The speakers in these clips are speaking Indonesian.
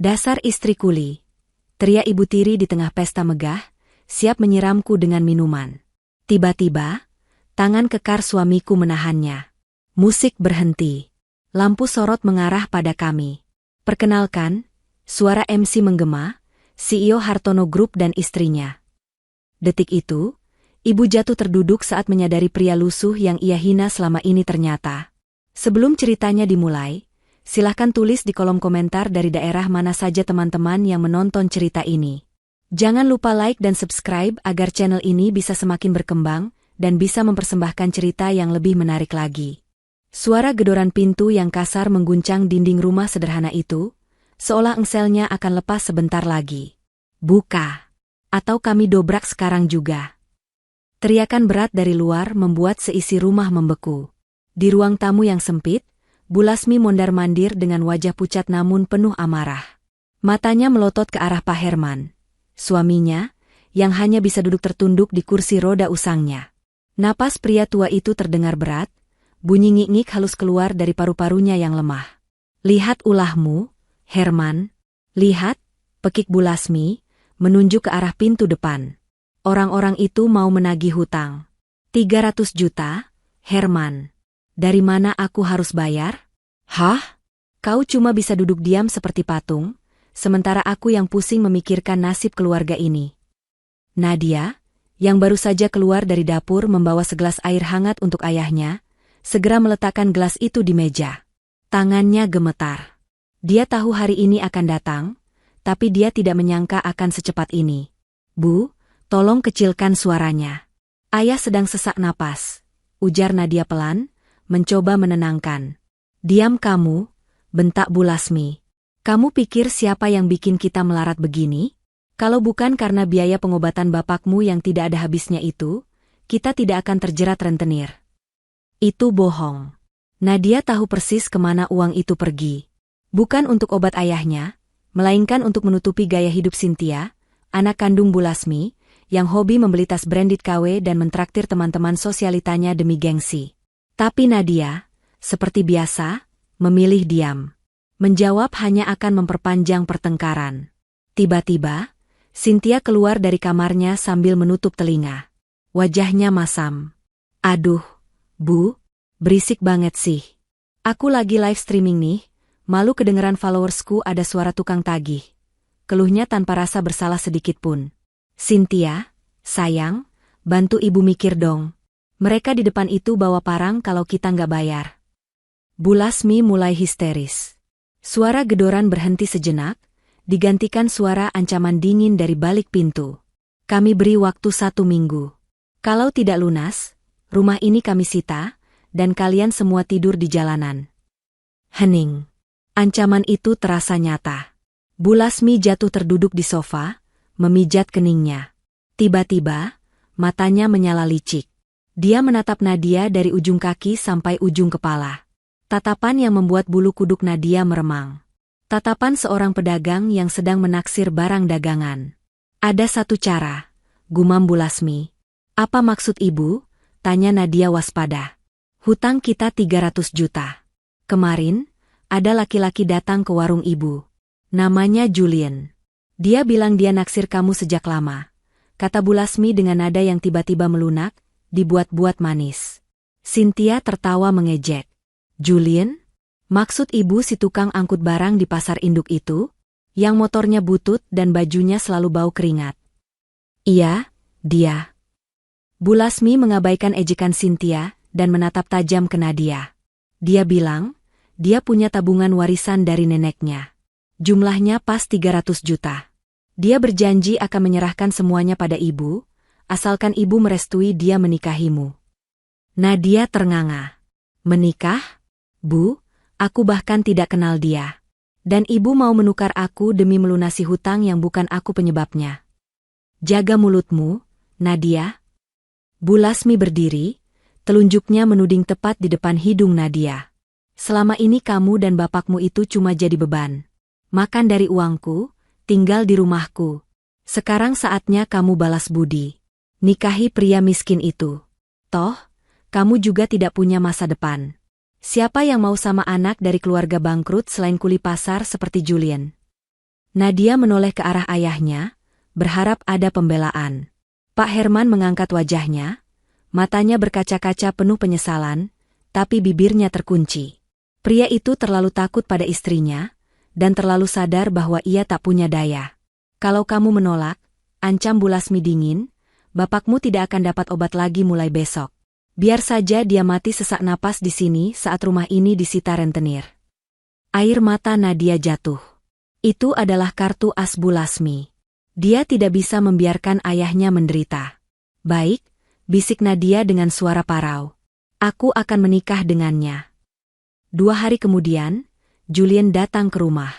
Dasar istri kuli, teriak Ibu Tiri di tengah pesta megah, siap menyiramku dengan minuman. Tiba-tiba, tangan kekar suamiku menahannya. Musik berhenti. Lampu sorot mengarah pada kami. Perkenalkan, suara MC menggema, CEO Hartono Group dan istrinya. Detik itu, ibu jatuh terduduk saat menyadari pria lusuh yang ia hina selama ini ternyata. Sebelum ceritanya dimulai, silahkan tulis di kolom komentar dari daerah mana saja teman-teman yang menonton cerita ini. Jangan lupa like dan subscribe agar channel ini bisa semakin berkembang dan bisa mempersembahkan cerita yang lebih menarik lagi. Suara gedoran pintu yang kasar mengguncang dinding rumah sederhana itu, seolah engselnya akan lepas sebentar lagi. Buka! Atau kami dobrak sekarang juga. Teriakan berat dari luar membuat seisi rumah membeku. Di ruang tamu yang sempit, Bu Lasmi mondar-mandir dengan wajah pucat namun penuh amarah. Matanya melotot ke arah Pak Herman, suaminya, yang hanya bisa duduk tertunduk di kursi roda usangnya. Napas pria tua itu terdengar berat, bunyi ngik-ngik halus keluar dari paru-parunya yang lemah. Lihat ulahmu, Herman. Lihat, pekik Bu Lasmi, menunjuk ke arah pintu depan. Orang-orang itu mau menagih hutang. 300 juta, Herman. Dari mana aku harus bayar? Hah? Kau cuma bisa duduk diam seperti patung, sementara aku yang pusing memikirkan nasib keluarga ini. Nadia, yang baru saja keluar dari dapur membawa segelas air hangat untuk ayahnya, segera meletakkan gelas itu di meja. Tangannya gemetar. Dia tahu hari ini akan datang, tapi dia tidak menyangka akan secepat ini. Bu, tolong kecilkan suaranya. Ayah sedang sesak napas, ujar Nadia pelan, mencoba menenangkan. Diam kamu, bentak Bu Lasmi. Kamu pikir siapa yang bikin kita melarat begini? Kalau bukan karena biaya pengobatan bapakmu yang tidak ada habisnya itu, kita tidak akan terjerat rentenir. Itu bohong. Nadia tahu persis kemana uang itu pergi. Bukan untuk obat ayahnya, melainkan untuk menutupi gaya hidup Cynthia, anak kandung Bu Lasmi, yang hobi membeli tas branded KW dan mentraktir teman-teman sosialitanya demi gengsi. Tapi Nadia, seperti biasa, memilih diam. Menjawab hanya akan memperpanjang pertengkaran. Tiba-tiba, Cynthia keluar dari kamarnya sambil menutup telinga. Wajahnya masam. Aduh, Bu, berisik banget sih. Aku lagi live streaming nih, malu kedengeran followersku ada suara tukang tagih. Keluhnya tanpa rasa bersalah sedikit pun. Cynthia, sayang, bantu ibu mikir dong. Mereka di depan itu bawa parang kalau kita nggak bayar. Bu Lasmi mulai histeris. Suara gedoran berhenti sejenak, digantikan suara ancaman dingin dari balik pintu. Kami beri waktu 1 minggu. Kalau tidak lunas, rumah ini kami sita, dan kalian semua tidur di jalanan. Hening. Ancaman itu terasa nyata. Bu Lasmi jatuh terduduk di sofa, memijat keningnya. Tiba-tiba, matanya menyala licik. Dia menatap Nadia dari ujung kaki sampai ujung kepala. Tatapan yang membuat bulu kuduk Nadia meremang. Tatapan seorang pedagang yang sedang menaksir barang dagangan. Ada satu cara, gumam Bu Lasmi. Apa maksud ibu? Tanya Nadia waspada. Hutang kita 300 juta. Kemarin, ada laki-laki datang ke warung ibu. Namanya Julian. Dia bilang dia naksir kamu sejak lama. Kata Bu Lasmi dengan nada yang tiba-tiba melunak, dibuat-buat manis. Cynthia tertawa mengejek. Julian? Maksud ibu si tukang angkut barang di pasar induk itu? Yang motornya butut dan bajunya selalu bau keringat. Iya, dia. Bu Lasmi mengabaikan ejekan Cynthia dan menatap tajam ke Nadia. Dia bilang, dia punya tabungan warisan dari neneknya. Jumlahnya pas 300 juta. Dia berjanji akan menyerahkan semuanya pada ibu, asalkan ibu merestui dia menikahimu. Nadia ternganga. Menikah? Bu, aku bahkan tidak kenal dia. Dan ibu mau menukar aku demi melunasi hutang yang bukan aku penyebabnya. Jaga mulutmu, Nadia. Bu Lasmi berdiri, telunjuknya menuding tepat di depan hidung Nadia. Selama ini kamu dan bapakmu itu cuma jadi beban. Makan dari uangku, tinggal di rumahku. Sekarang saatnya kamu balas budi. Nikahi pria miskin itu. Toh, kamu juga tidak punya masa depan. Siapa yang mau sama anak dari keluarga bangkrut selain kuli pasar seperti Julian? Nadia menoleh ke arah ayahnya, berharap ada pembelaan. Pak Herman mengangkat wajahnya, matanya berkaca-kaca penuh penyesalan, tapi bibirnya terkunci. Pria itu terlalu takut pada istrinya, dan terlalu sadar bahwa ia tak punya daya. Kalau kamu menolak, ancam Bu Lasmi dingin, bapakmu tidak akan dapat obat lagi mulai besok. Biar saja dia mati sesak napas di sini saat rumah ini disita rentenir. Air mata Nadia jatuh. Itu adalah kartu as Bu Lasmi. Dia tidak bisa membiarkan ayahnya menderita. Baik, bisik Nadia dengan suara parau. Aku akan menikah dengannya. 2 hari kemudian, Julian datang ke rumah.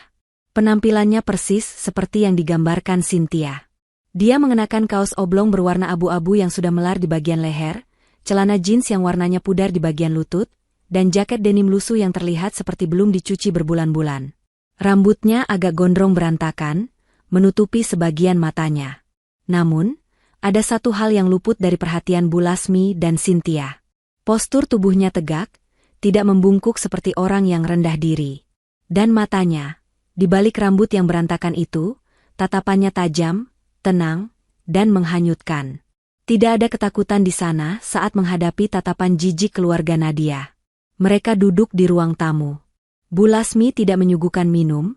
Penampilannya persis seperti yang digambarkan Cynthia. Dia mengenakan kaos oblong berwarna abu-abu yang sudah melar di bagian leher, celana jeans yang warnanya pudar di bagian lutut, dan jaket denim lusuh yang terlihat seperti belum dicuci berbulan-bulan. Rambutnya agak gondrong berantakan, menutupi sebagian matanya. Namun, ada satu hal yang luput dari perhatian Bu Lasmi dan Cynthia. Postur tubuhnya tegak, tidak membungkuk seperti orang yang rendah diri. Dan matanya, di balik rambut yang berantakan itu, tatapannya tajam, tenang, dan menghanyutkan. Tidak ada ketakutan di sana saat menghadapi tatapan jijik keluarga Nadia. Mereka duduk di ruang tamu. Bu Lasmi tidak menyuguhkan minum,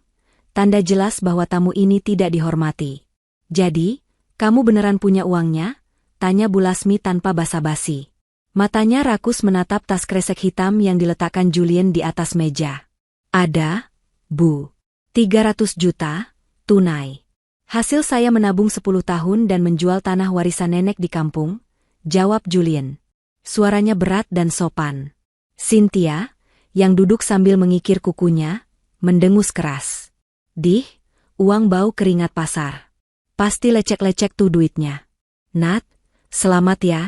tanda jelas bahwa tamu ini tidak dihormati. Jadi, kamu beneran punya uangnya? Tanya Bu Lasmi tanpa basa-basi. Matanya rakus menatap tas kresek hitam yang diletakkan Julian di atas meja. Ada, Bu. 300 juta, tunai. Hasil saya menabung 10 tahun dan menjual tanah warisan nenek di kampung, jawab Julian. Suaranya berat dan sopan. Cynthia, yang duduk sambil mengikir kukunya, mendengus keras. Dih, uang bau keringat pasar. Pasti lecek-lecek tuh duitnya. Nat, selamat ya.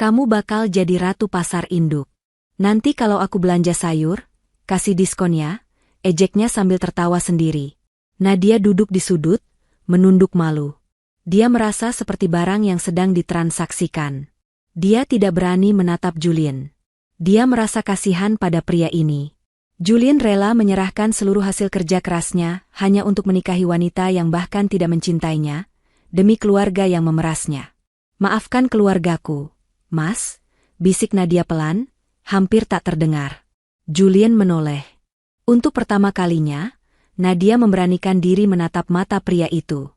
Kamu bakal jadi ratu pasar induk. Nanti kalau aku belanja sayur, kasih diskon ya, ejeknya sambil tertawa sendiri. Nadia duduk di sudut, menunduk malu. Dia merasa seperti barang yang sedang ditransaksikan. Dia tidak berani menatap Julian. Dia merasa kasihan pada pria ini. Julian rela menyerahkan seluruh hasil kerja kerasnya hanya untuk menikahi wanita yang bahkan tidak mencintainya, demi keluarga yang memerasnya. Maafkan keluargaku, Mas, bisik Nadia pelan, hampir tak terdengar. Julian menoleh. Untuk pertama kalinya, Nadia memberanikan diri menatap mata pria itu.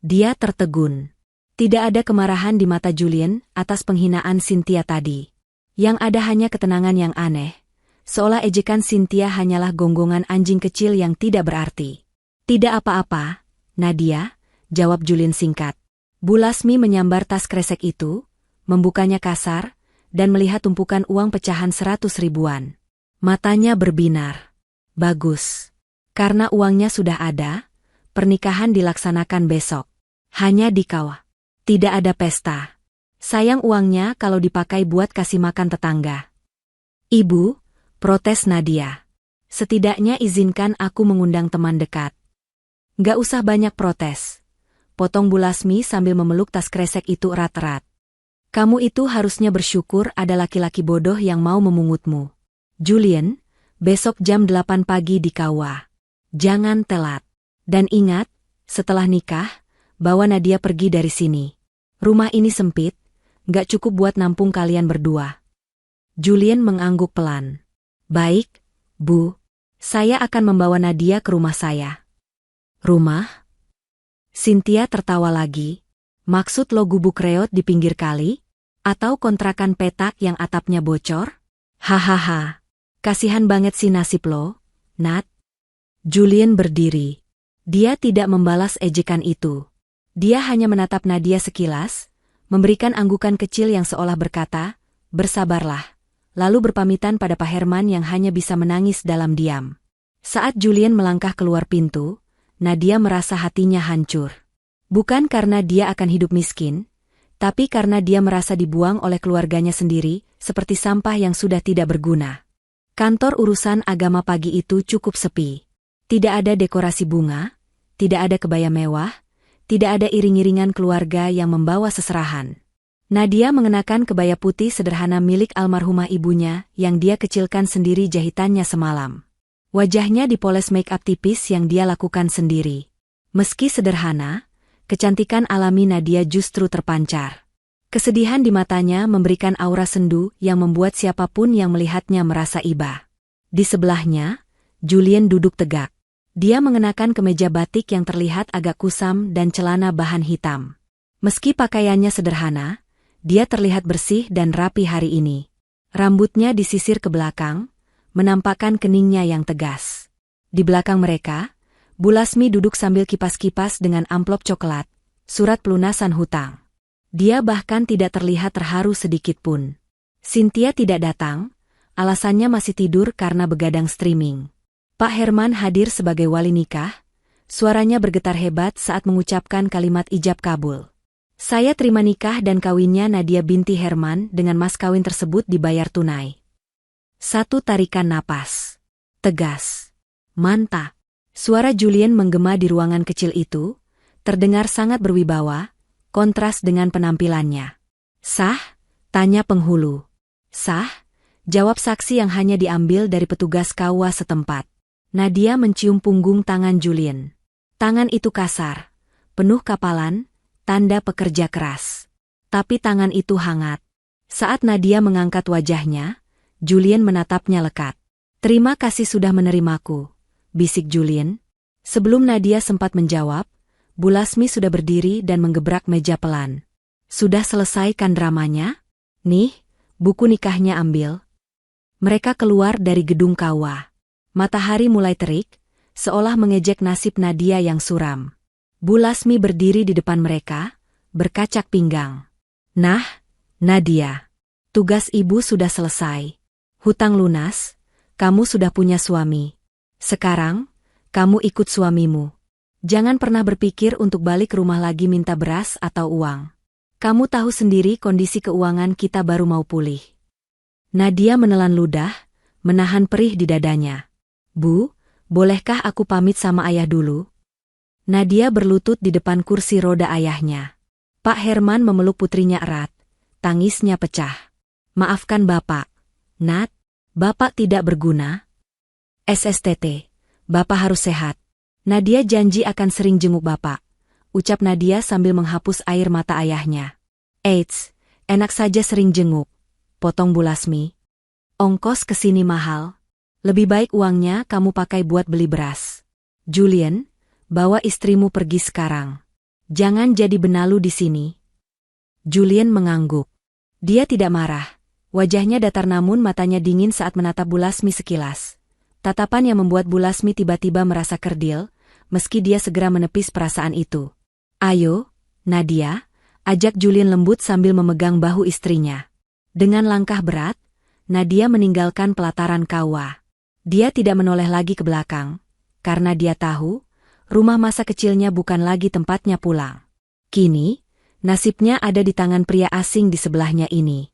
Dia tertegun. Tidak ada kemarahan di mata Julian atas penghinaan Cynthia tadi. Yang ada hanya ketenangan yang aneh, seolah ejekan Cynthia hanyalah gonggongan anjing kecil yang tidak berarti. Tidak apa-apa, Nadia, jawab Julian singkat. Bu Lasmi menyambar tas kresek itu, membukanya kasar, dan melihat tumpukan uang pecahan 100 ribuan. Matanya berbinar. Bagus. Karena uangnya sudah ada, pernikahan dilaksanakan besok. Hanya di kawah. Tidak ada pesta. Sayang uangnya kalau dipakai buat kasih makan tetangga. Ibu, protes Nadia. Setidaknya izinkan aku mengundang teman dekat. Gak usah banyak protes. Potong Bu Lasmi sambil memeluk tas kresek itu erat-erat. Kamu itu harusnya bersyukur ada laki-laki bodoh yang mau memungutmu. Julian, besok jam 8 pagi di kawah. Jangan telat. Dan ingat, setelah nikah, bawa Nadia pergi dari sini. Rumah ini sempit, gak cukup buat nampung kalian berdua. Julian mengangguk pelan. Baik, Bu. Saya akan membawa Nadia ke rumah saya. Rumah? Cynthia tertawa lagi. Maksud lo gubuk reot di pinggir kali? Atau kontrakan petak yang atapnya bocor? Hahaha. Kasihan banget sih nasib lo, Nat. Julian berdiri. Dia tidak membalas ejekan itu. Dia hanya menatap Nadia sekilas, memberikan anggukan kecil yang seolah berkata, bersabarlah, lalu berpamitan pada Pak Herman yang hanya bisa menangis dalam diam. Saat Julian melangkah keluar pintu, Nadia merasa hatinya hancur. Bukan karena dia akan hidup miskin, tapi karena dia merasa dibuang oleh keluarganya sendiri, seperti sampah yang sudah tidak berguna. Kantor urusan agama pagi itu cukup sepi. Tidak ada dekorasi bunga, tidak ada kebaya mewah, tidak ada iring-iringan keluarga yang membawa seserahan. Nadia mengenakan kebaya putih sederhana milik almarhumah ibunya yang dia kecilkan sendiri jahitannya semalam. Wajahnya dipoles make-up tipis yang dia lakukan sendiri. Meski sederhana, kecantikan alami Nadia justru terpancar. Kesedihan di matanya memberikan aura sendu yang membuat siapapun yang melihatnya merasa iba. Di sebelahnya, Julien duduk tegak. Dia mengenakan kemeja batik yang terlihat agak kusam dan celana bahan hitam. Meski pakaiannya sederhana, dia terlihat bersih dan rapi hari ini. Rambutnya disisir ke belakang, menampakkan keningnya yang tegas. Di belakang mereka, Bu Lasmi duduk sambil kipas-kipas dengan amplop coklat, surat pelunasan hutang. Dia bahkan tidak terlihat terharu sedikit pun. Cynthia tidak datang, alasannya masih tidur karena begadang streaming. Pak Herman hadir sebagai wali nikah, suaranya bergetar hebat saat mengucapkan kalimat ijab kabul. Saya terima nikah dan kawinnya Nadia binti Herman dengan mas kawin tersebut dibayar tunai. Satu tarikan napas. Tegas. Mantap. Suara Julien menggema di ruangan kecil itu, terdengar sangat berwibawa, kontras dengan penampilannya. Sah? Tanya penghulu. Sah? Jawab saksi yang hanya diambil dari petugas KUA setempat. Nadia mencium punggung tangan Julien. Tangan itu kasar, penuh kapalan, tanda pekerja keras. Tapi tangan itu hangat. Saat Nadia mengangkat wajahnya, Julien menatapnya lekat. Terima kasih sudah menerimaku, bisik Julien. Sebelum Nadia sempat menjawab, Bu Lasmi sudah berdiri dan menggebrak meja pelan. Sudah selesaikan dramanya? Nih, buku nikahnya ambil. Mereka keluar dari gedung KUA. Matahari mulai terik, seolah mengejek nasib Nadia yang suram. Bu Lasmi berdiri di depan mereka, berkacak pinggang. Nah, Nadia, tugas ibu sudah selesai. Hutang lunas, kamu sudah punya suami. Sekarang, kamu ikut suamimu. Jangan pernah berpikir untuk balik rumah lagi minta beras atau uang. Kamu tahu sendiri kondisi keuangan kita baru mau pulih. Nadia menelan ludah, menahan perih di dadanya. Bu, bolehkah aku pamit sama ayah dulu? Nadia berlutut di depan kursi roda ayahnya. Pak Herman memeluk putrinya erat. Tangisnya pecah. Maafkan Bapak. Nat, Bapak tidak berguna. SSTT, Bapak harus sehat. Nadia janji akan sering jenguk Bapak, ucap Nadia sambil menghapus air mata ayahnya. Eits, enak saja sering jenguk, potong Bu Lasmi. Ongkos kesini mahal. Lebih baik uangnya kamu pakai buat beli beras. Julien, bawa istrimu pergi sekarang. Jangan jadi benalu di sini. Julien mengangguk. Dia tidak marah. Wajahnya datar namun matanya dingin saat menatap Bu Lasmi sekilas. Tatapan yang membuat Bu Lasmi tiba-tiba merasa kerdil, meski dia segera menepis perasaan itu. Ayo, Nadia, ajak Julien lembut sambil memegang bahu istrinya. Dengan langkah berat, Nadia meninggalkan pelataran KUA. Dia tidak menoleh lagi ke belakang, karena dia tahu, rumah masa kecilnya bukan lagi tempatnya pulang. Kini, nasibnya ada di tangan pria asing di sebelahnya ini.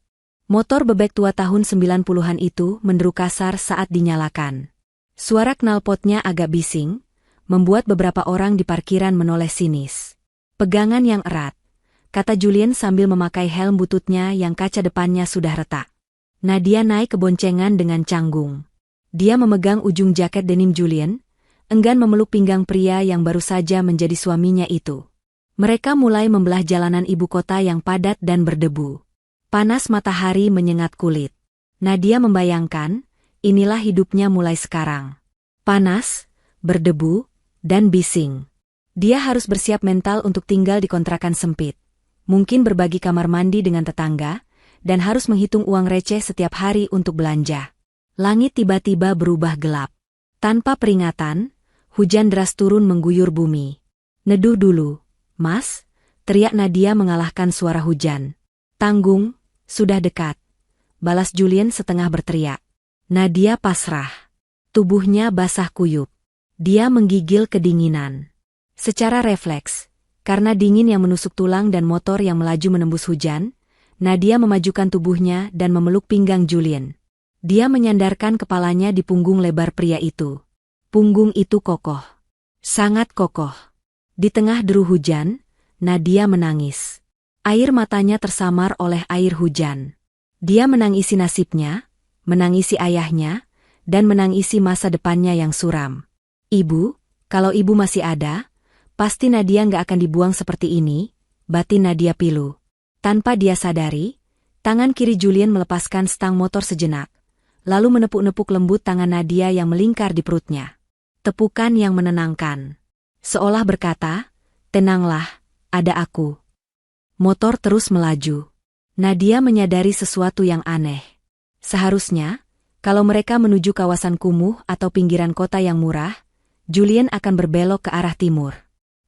Motor bebek tua tahun 90-an itu menderu kasar saat dinyalakan. Suara knalpotnya agak bising, membuat beberapa orang di parkiran menoleh sinis. Pegangan yang erat, kata Julien sambil memakai helm bututnya yang kaca depannya sudah retak. Nadia naik ke boncengan dengan canggung. Dia memegang ujung jaket denim Julien, enggan memeluk pinggang pria yang baru saja menjadi suaminya itu. Mereka mulai membelah jalanan ibu kota yang padat dan berdebu. Panas matahari menyengat kulit. Nadia membayangkan, inilah hidupnya mulai sekarang. Panas, berdebu, dan bising. Dia harus bersiap mental untuk tinggal di kontrakan sempit. Mungkin berbagi kamar mandi dengan tetangga, dan harus menghitung uang receh setiap hari untuk belanja. Langit tiba-tiba berubah gelap. Tanpa peringatan, hujan deras turun mengguyur bumi. Neduh dulu, Mas, teriak Nadia mengalahkan suara hujan. Tanggung, sudah dekat. Balas Julien setengah berteriak. Nadia pasrah. Tubuhnya basah kuyup. Dia menggigil kedinginan. Secara refleks, karena dingin yang menusuk tulang dan motor yang melaju menembus hujan, Nadia memajukan tubuhnya dan memeluk pinggang Julien. Dia menyandarkan kepalanya di punggung lebar pria itu. Punggung itu kokoh. Sangat kokoh. Di tengah deru hujan, Nadia menangis. Air matanya tersamar oleh air hujan. Dia menangisi nasibnya, menangisi ayahnya, dan menangisi masa depannya yang suram. Ibu, kalau ibu masih ada, Pasti Nadia nggak akan dibuang seperti ini, batin Nadia pilu. Tanpa dia sadari, tangan kiri Julian melepaskan stang motor sejenak, lalu menepuk-nepuk lembut tangan Nadia yang melingkar di perutnya. Tepukan yang menenangkan. Seolah berkata, tenanglah, ada aku. Motor terus melaju. Nadia menyadari sesuatu yang aneh. Seharusnya, kalau mereka menuju kawasan kumuh atau pinggiran kota yang murah, Julian akan berbelok ke arah timur.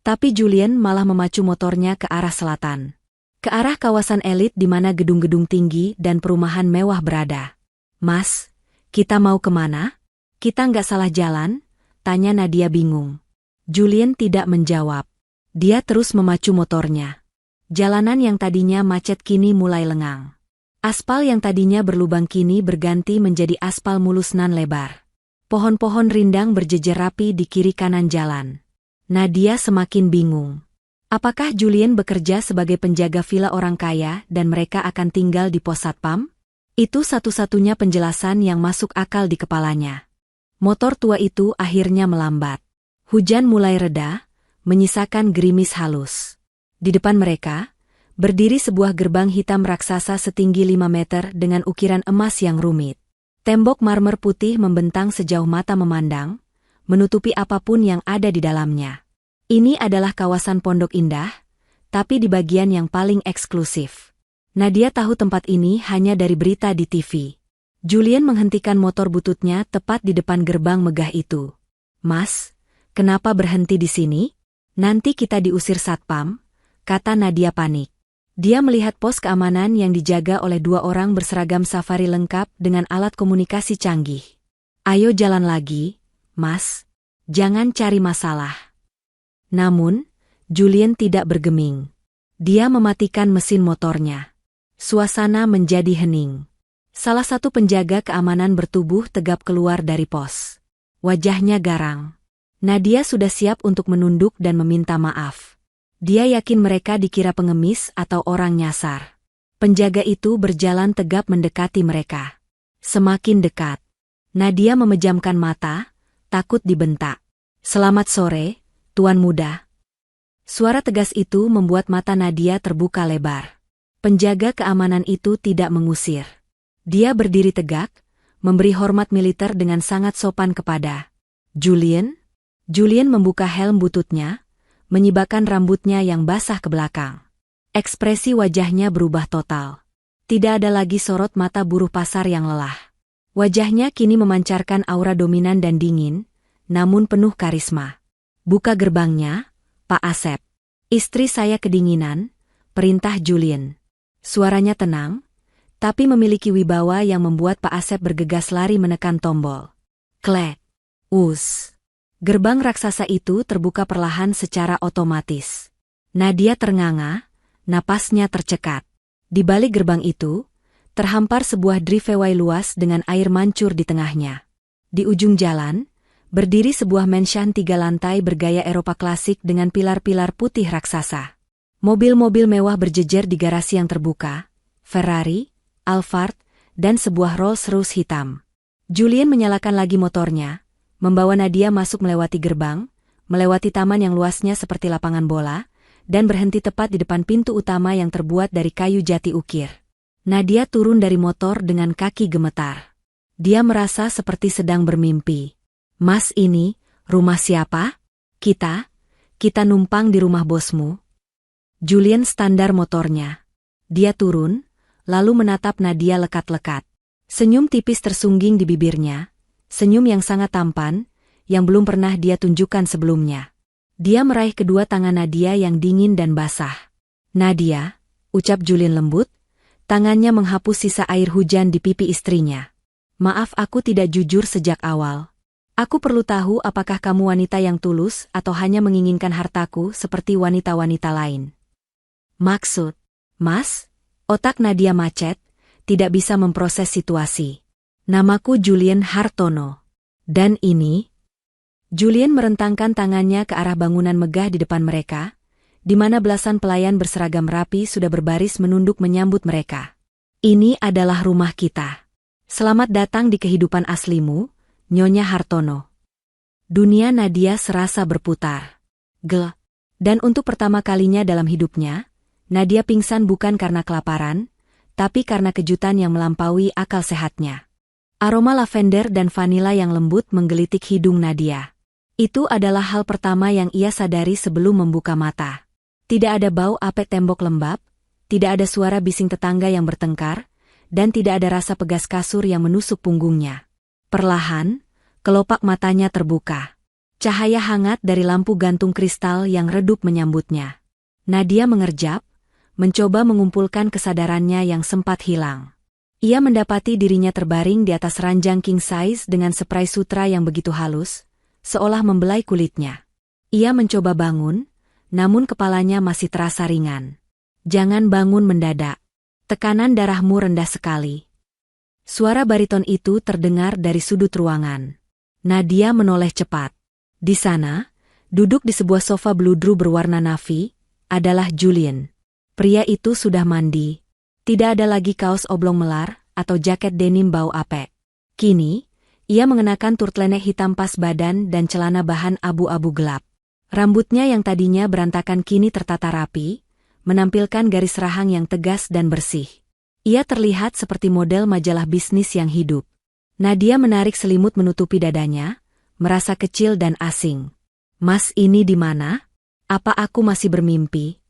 Tapi Julian malah memacu motornya ke arah selatan. Ke arah kawasan elit di mana gedung-gedung tinggi dan perumahan mewah berada. Mas, kita mau kemana? Kita nggak salah jalan? Tanya Nadia bingung. Julian tidak menjawab. Dia terus memacu motornya. Jalanan yang tadinya macet kini mulai lengang. Aspal yang tadinya berlubang kini berganti menjadi aspal mulus nan lebar. Pohon-pohon rindang berjejer rapi di kiri kanan jalan. Nadia semakin bingung. Apakah Julian bekerja sebagai penjaga villa orang kaya dan mereka akan tinggal di pos satpam? Itu satu-satunya penjelasan yang masuk akal di kepalanya. Motor tua itu akhirnya melambat. Hujan mulai reda, menyisakan gerimis halus. Di depan mereka, berdiri sebuah gerbang hitam raksasa setinggi 5 meter dengan ukiran emas yang rumit. Tembok marmer putih membentang sejauh mata memandang, menutupi apapun yang ada di dalamnya. Ini adalah kawasan Pondok Indah, tapi di bagian yang paling eksklusif. Nadia tahu tempat ini hanya dari berita di TV. Julian menghentikan motor bututnya tepat di depan gerbang megah itu. Mas, kenapa berhenti di sini? Nanti kita diusir satpam, kata Nadia panik. Dia melihat pos keamanan yang dijaga oleh 2 orang berseragam safari lengkap dengan alat komunikasi canggih. Ayo jalan lagi, Mas. Jangan cari masalah. Namun, Julian tidak bergeming. Dia mematikan mesin motornya. Suasana menjadi hening. Salah satu penjaga keamanan bertubuh tegap keluar dari pos. Wajahnya garang. Nadia sudah siap untuk menunduk dan meminta maaf. Dia yakin mereka dikira pengemis atau orang nyasar. Penjaga itu berjalan tegap mendekati mereka. Semakin dekat. Nadia memejamkan mata, takut dibentak. Selamat sore, Tuan Muda. Suara tegas itu membuat mata Nadia terbuka lebar. Penjaga keamanan itu tidak mengusir. Dia berdiri tegak, memberi hormat militer dengan sangat sopan kepada Julian. Julian membuka helm bututnya, menyibakkan rambutnya yang basah ke belakang. Ekspresi wajahnya berubah total. Tidak ada lagi sorot mata buruh pasar yang lelah. Wajahnya kini memancarkan aura dominan dan dingin, namun penuh karisma. Buka gerbangnya, Pak Asep. Istri saya kedinginan, perintah Julian. Suaranya tenang, tapi memiliki wibawa yang membuat Pak Asep bergegas lari menekan tombol. Klek. Us. Gerbang raksasa itu terbuka perlahan secara otomatis. Nadia ternganga, napasnya tercekat. Di balik gerbang itu, terhampar sebuah driveway luas dengan air mancur di tengahnya. Di ujung jalan, berdiri sebuah mansion 3 lantai bergaya Eropa klasik dengan pilar-pilar putih raksasa. Mobil-mobil mewah berjejer di garasi yang terbuka, Ferrari, Alphard, dan sebuah Rolls-Royce hitam. Julian menyalakan lagi motornya, membawa Nadia masuk melewati gerbang, melewati taman yang luasnya seperti lapangan bola, dan berhenti tepat di depan pintu utama yang terbuat dari kayu jati ukir. Nadia turun dari motor dengan kaki gemetar. Dia merasa seperti sedang bermimpi. Mas, ini, rumah siapa? Kita numpang di rumah bosmu. Julian standar motornya. Dia turun, lalu menatap Nadia lekat-lekat. Senyum tipis tersungging di bibirnya, senyum yang sangat tampan, yang belum pernah dia tunjukkan sebelumnya. Dia meraih kedua tangan Nadia yang dingin dan basah. Nadia, ucap Julian lembut, tangannya menghapus sisa air hujan di pipi istrinya. Maaf, aku tidak jujur sejak awal. Aku perlu tahu apakah kamu wanita yang tulus atau hanya menginginkan hartaku seperti wanita-wanita lain. Maksud, Mas? Otak Nadia macet, tidak bisa memproses situasi. Namaku Julian Hartono. Dan ini? Julian merentangkan tangannya ke arah bangunan megah di depan mereka, di mana belasan pelayan berseragam rapi sudah berbaris menunduk menyambut mereka. Ini adalah rumah kita. Selamat datang di kehidupan aslimu, Nyonya Hartono. Dunia Nadia serasa berputar. Dan untuk pertama kalinya dalam hidupnya, Nadia pingsan bukan karena kelaparan, tapi karena kejutan yang melampaui akal sehatnya. Aroma lavender dan vanila yang lembut menggelitik hidung Nadia. Itu adalah hal pertama yang ia sadari sebelum membuka mata. Tidak ada bau apek tembok lembab, tidak ada suara bising tetangga yang bertengkar, dan tidak ada rasa pegas kasur yang menusuk punggungnya. Perlahan, kelopak matanya terbuka. Cahaya hangat dari lampu gantung kristal yang redup menyambutnya. Nadia mengerjap, mencoba mengumpulkan kesadarannya yang sempat hilang. Ia mendapati dirinya terbaring di atas ranjang king size dengan spray sutra yang begitu halus, seolah membelai kulitnya. Ia mencoba bangun, namun kepalanya masih terasa ringan. Jangan bangun mendadak. Tekanan darahmu rendah sekali. Suara bariton itu terdengar dari sudut ruangan. Nadia menoleh cepat. Di sana, duduk di sebuah sofa bludru berwarna navy, adalah Julian. Pria itu sudah mandi. Tidak ada lagi kaos oblong melar atau jaket denim bau apek. Kini, ia mengenakan turtleneck hitam pas badan dan celana bahan abu-abu gelap. Rambutnya yang tadinya berantakan kini tertata rapi, menampilkan garis rahang yang tegas dan bersih. Ia terlihat seperti model majalah bisnis yang hidup. Nadia menarik selimut menutupi dadanya, merasa kecil dan asing. Mas, ini di mana? Apa aku masih bermimpi?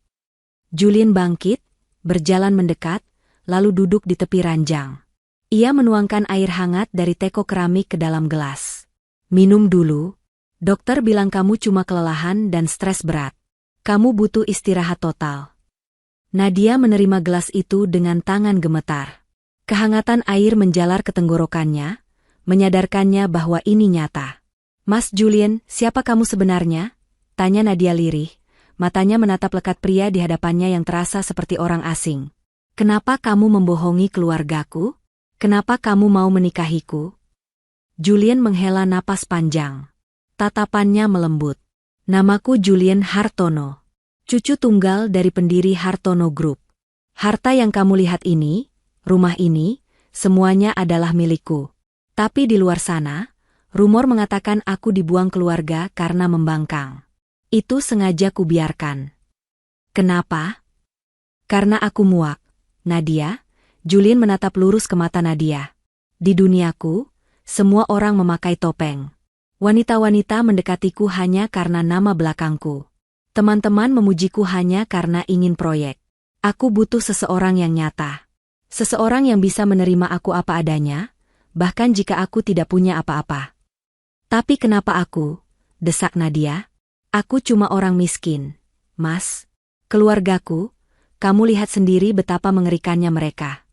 Julian bangkit, berjalan mendekat, lalu duduk di tepi ranjang. Ia menuangkan air hangat dari teko keramik ke dalam gelas. Minum dulu. Dokter bilang kamu cuma kelelahan dan stres berat. Kamu butuh istirahat total. Nadia menerima gelas itu dengan tangan gemetar. Kehangatan air menjalar ke tenggorokannya, menyadarkannya bahwa ini nyata. Mas Julian, siapa kamu sebenarnya? Tanya Nadia lirih, matanya menatap lekat pria di hadapannya yang terasa seperti orang asing. Kenapa kamu membohongi keluargaku? Kenapa kamu mau menikahiku? Julian menghela napas panjang. Tatapannya melembut. Namaku Julian Hartono. Cucu tunggal dari pendiri Hartono Group. Harta yang kamu lihat ini, rumah ini, semuanya adalah milikku. Tapi di luar sana, rumor mengatakan aku dibuang keluarga karena membangkang. Itu sengaja kubiarkan. Kenapa? Karena aku muak. Nadia, Julian menatap lurus ke mata Nadia. Di duniaku, semua orang memakai topeng. Wanita-wanita mendekatiku hanya karena nama belakangku. Teman-teman memujiku hanya karena ingin proyek. Aku butuh seseorang yang nyata. Seseorang yang bisa menerima aku apa adanya, bahkan jika aku tidak punya apa-apa. Tapi kenapa aku? Desak Nadia. Aku cuma orang miskin. Mas, keluargaku, kamu lihat sendiri betapa mengerikannya mereka.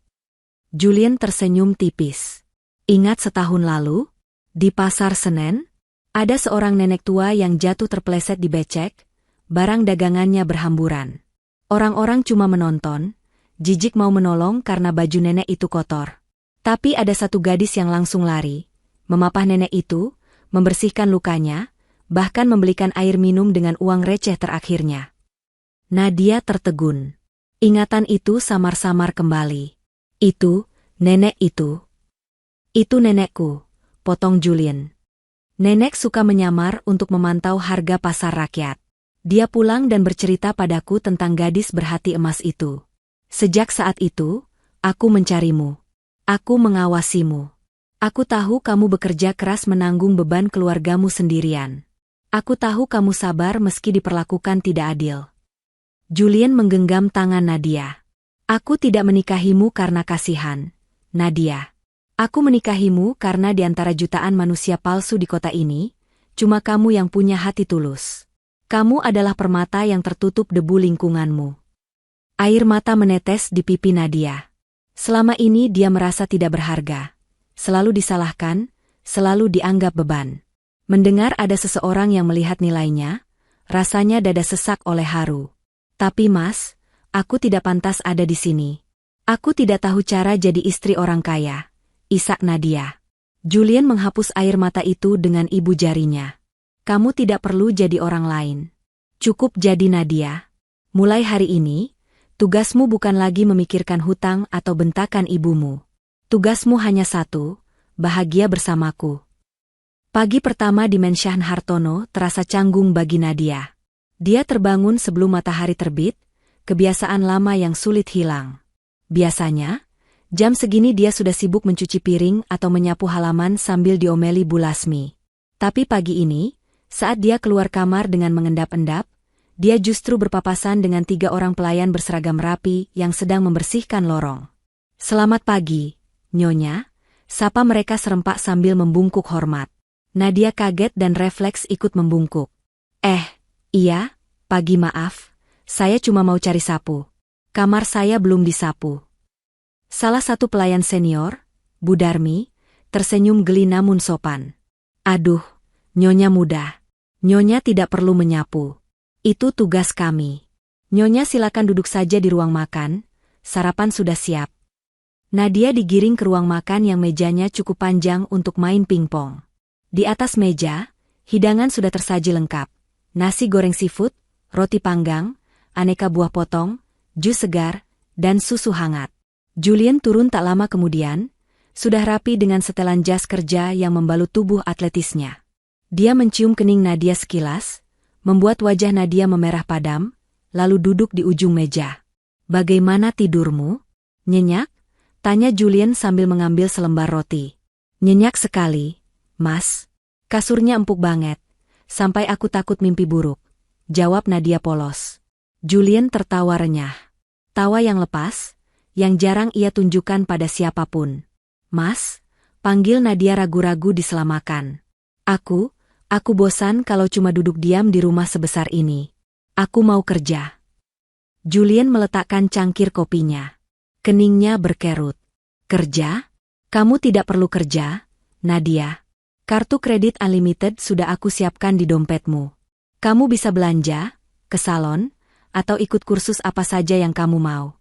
Julian tersenyum tipis. Ingat setahun lalu? Di Pasar Senen? Ada seorang nenek tua yang jatuh terpeleset di becek. Barang dagangannya berhamburan. Orang-orang cuma menonton, jijik mau menolong karena baju nenek itu kotor. Tapi ada satu gadis yang langsung lari, memapah nenek itu, membersihkan lukanya, bahkan membelikan air minum dengan uang receh terakhirnya. Nadia tertegun. Ingatan itu samar-samar kembali. Itu, nenek itu. Itu nenekku, potong Julian. Nenek suka menyamar untuk memantau harga pasar rakyat. Dia pulang dan bercerita padaku tentang gadis berhati emas itu. Sejak saat itu, aku mencarimu. Aku mengawasimu. Aku tahu kamu bekerja keras menanggung beban keluargamu sendirian. Aku tahu kamu sabar meski diperlakukan tidak adil. Julian menggenggam tangan Nadia. Aku tidak menikahimu karena kasihan, Nadia. Aku menikahimu karena di antara jutaan manusia palsu di kota ini, cuma kamu yang punya hati tulus. Kamu adalah permata yang tertutup debu lingkunganmu. Air mata menetes di pipi Nadia. Selama ini dia merasa tidak berharga. Selalu disalahkan, selalu dianggap beban. Mendengar ada seseorang yang melihat nilainya, rasanya dada sesak oleh haru. Tapi Mas, aku tidak pantas ada di sini. Aku tidak tahu cara jadi istri orang kaya. Isak Nadia. Julian menghapus air mata itu dengan ibu jarinya. Kamu tidak perlu jadi orang lain. Cukup jadi Nadia. Mulai hari ini, tugasmu bukan lagi memikirkan hutang atau bentakan ibumu. Tugasmu hanya satu, bahagia bersamaku. Pagi pertama di Menshan Hartono terasa canggung bagi Nadia. Dia terbangun sebelum matahari terbit, kebiasaan lama yang sulit hilang. Biasanya, jam segini dia sudah sibuk mencuci piring atau menyapu halaman sambil diomeli Bu Lasmi. Tapi pagi ini, saat dia keluar kamar dengan mengendap-endap, dia justru berpapasan dengan 3 orang pelayan berseragam rapi yang sedang membersihkan lorong. "Selamat pagi, Nyonya," sapa mereka serempak sambil membungkuk hormat. Nadia kaget dan refleks ikut membungkuk. Iya, pagi, maaf, saya cuma mau cari sapu. Kamar saya belum disapu." Salah satu pelayan senior, Bu Darmi, tersenyum geli namun sopan. "Aduh, Nyonya muda. Nyonya tidak perlu menyapu. Itu tugas kami. Nyonya silakan duduk saja di ruang makan, sarapan sudah siap." Nadia digiring ke ruang makan yang mejanya cukup panjang untuk main pingpong. Di atas meja, hidangan sudah tersaji lengkap. Nasi goreng seafood, roti panggang, aneka buah potong, jus segar, dan susu hangat. Julian turun tak lama kemudian, sudah rapi dengan setelan jas kerja yang membalut tubuh atletisnya. Dia mencium kening Nadia sekilas, membuat wajah Nadia memerah padam, lalu duduk di ujung meja. "Bagaimana tidurmu? Nyenyak?" tanya Julian sambil mengambil selembar roti. "Nyenyak sekali, Mas. Kasurnya empuk banget, sampai aku takut mimpi buruk," jawab Nadia polos. Julian tertawa renyah. Tawa yang lepas, yang jarang ia tunjukkan pada siapapun. "Mas," panggil Nadia ragu-ragu di sela makan. Aku bosan kalau cuma duduk diam di rumah sebesar ini. Aku mau kerja." Julian meletakkan cangkir kopinya. Keningnya berkerut. "Kerja? Kamu tidak perlu kerja, Nadia. Kartu kredit unlimited sudah aku siapkan di dompetmu. Kamu bisa belanja, ke salon, atau ikut kursus apa saja yang kamu mau."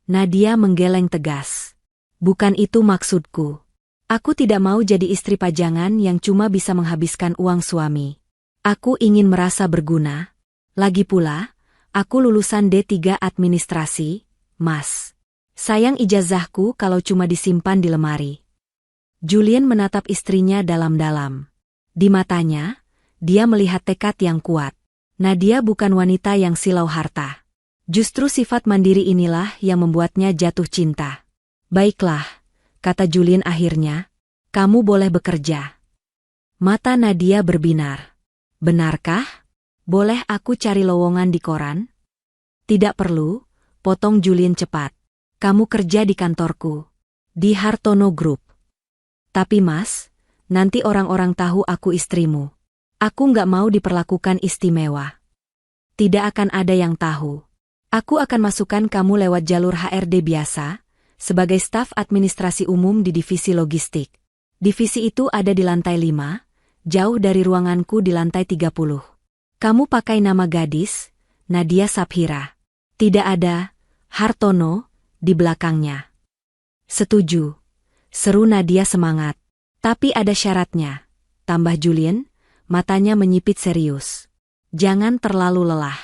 Nadia menggeleng tegas. "Bukan itu maksudku. Aku tidak mau jadi istri pajangan yang cuma bisa menghabiskan uang suami. Aku ingin merasa berguna. Lagi pula, aku lulusan D3 administrasi, Mas. Sayang ijazahku kalau cuma disimpan di lemari." Julian menatap istrinya dalam-dalam. Di matanya, dia melihat tekad yang kuat. Nadia bukan wanita yang silau harta. Justru sifat mandiri inilah yang membuatnya jatuh cinta. "Baiklah," kata Julian akhirnya, "kamu boleh bekerja." Mata Nadia berbinar. "Benarkah? Boleh aku cari lowongan di koran?" "Tidak perlu," potong Julian cepat. "Kamu kerja di kantorku. Di Hartono Group." "Tapi Mas, nanti orang-orang tahu aku istrimu. Aku nggak mau diperlakukan istimewa." "Tidak akan ada yang tahu. Aku akan masukkan kamu lewat jalur HRD biasa, sebagai staf administrasi umum di divisi logistik. Divisi itu ada di lantai 5, jauh dari ruanganku di lantai 30. Kamu pakai nama gadis, Nadia Saphira. Tidak ada Hartono di belakangnya." "Setuju," seru Nadia semangat. "Tapi ada syaratnya," tambah Julian, matanya menyipit serius. "Jangan terlalu lelah.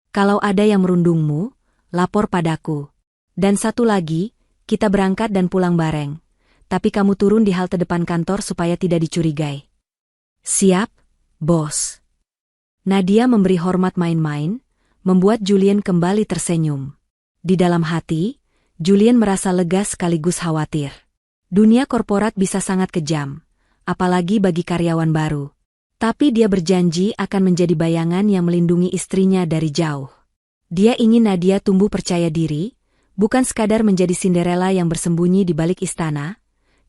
Kalau ada yang merundungmu, lapor padaku. Dan satu lagi, kita berangkat dan pulang bareng. Tapi kamu turun di halte depan kantor supaya tidak dicurigai." "Siap, bos." Nadia memberi hormat main-main, membuat Julian kembali tersenyum. Di dalam hati, Julian merasa lega sekaligus khawatir. Dunia korporat bisa sangat kejam, apalagi bagi karyawan baru. Tapi dia berjanji akan menjadi bayangan yang melindungi istrinya dari jauh. Dia ingin Nadia tumbuh percaya diri, bukan sekadar menjadi Cinderella yang bersembunyi di balik istana,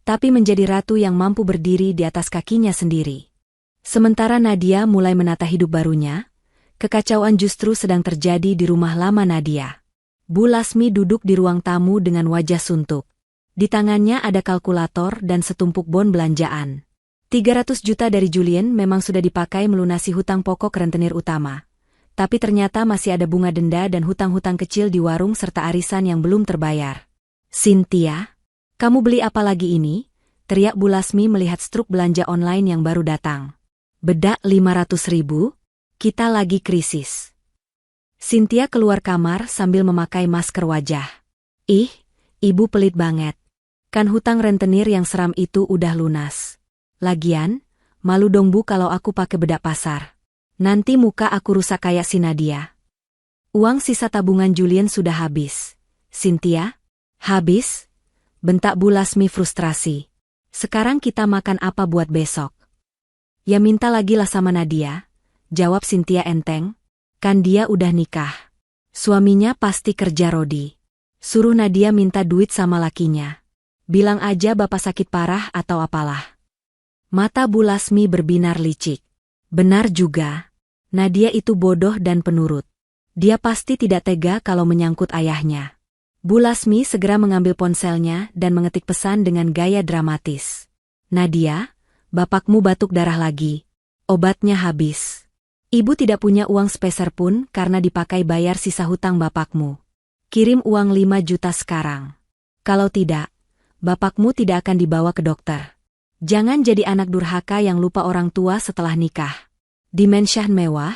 tapi menjadi ratu yang mampu berdiri di atas kakinya sendiri. Sementara Nadia mulai menata hidup barunya, kekacauan justru sedang terjadi di rumah lama Nadia. Bu Lasmi duduk di ruang tamu dengan wajah suntuk. Di tangannya ada kalkulator dan setumpuk bon belanjaan. 300 juta dari Julian memang sudah dipakai melunasi hutang pokok rentenir utama. Tapi ternyata masih ada bunga denda dan hutang-hutang kecil di warung serta arisan yang belum terbayar. "Cynthia, kamu beli apa lagi ini?" teriak Bu Lasmi melihat struk belanja online yang baru datang. "Bedak 500.000? Kita lagi krisis." Cynthia keluar kamar sambil memakai masker wajah. "Ih, ibu pelit banget. Kan hutang rentenir yang seram itu udah lunas. Lagian, malu dong Bu kalau aku pakai bedak pasar. Nanti muka aku rusak kayak si Nadia. Uang sisa tabungan Julien sudah habis. Cynthia? Habis? Bentak Bu Lasmi frustrasi. Sekarang kita makan apa buat besok? Ya minta lagi lah sama Nadia, jawab Cynthia enteng. Kan dia udah nikah. Suaminya pasti kerja rodi. Suruh Nadia minta duit sama lakinya. Bilang aja bapak sakit parah atau apalah. Mata Bu Lasmi berbinar licik. Benar juga. Nadia itu bodoh dan penurut. Dia pasti tidak tega kalau menyangkut ayahnya. Bu Lasmi segera mengambil ponselnya dan mengetik pesan dengan gaya dramatis. Nadia, bapakmu batuk darah lagi. Obatnya habis. Ibu tidak punya uang sepeser pun karena dipakai bayar sisa hutang bapakmu. Kirim uang 5 juta sekarang. Kalau tidak, bapakmu tidak akan dibawa ke dokter. Jangan jadi anak durhaka yang lupa orang tua setelah nikah. Di mansion mewah,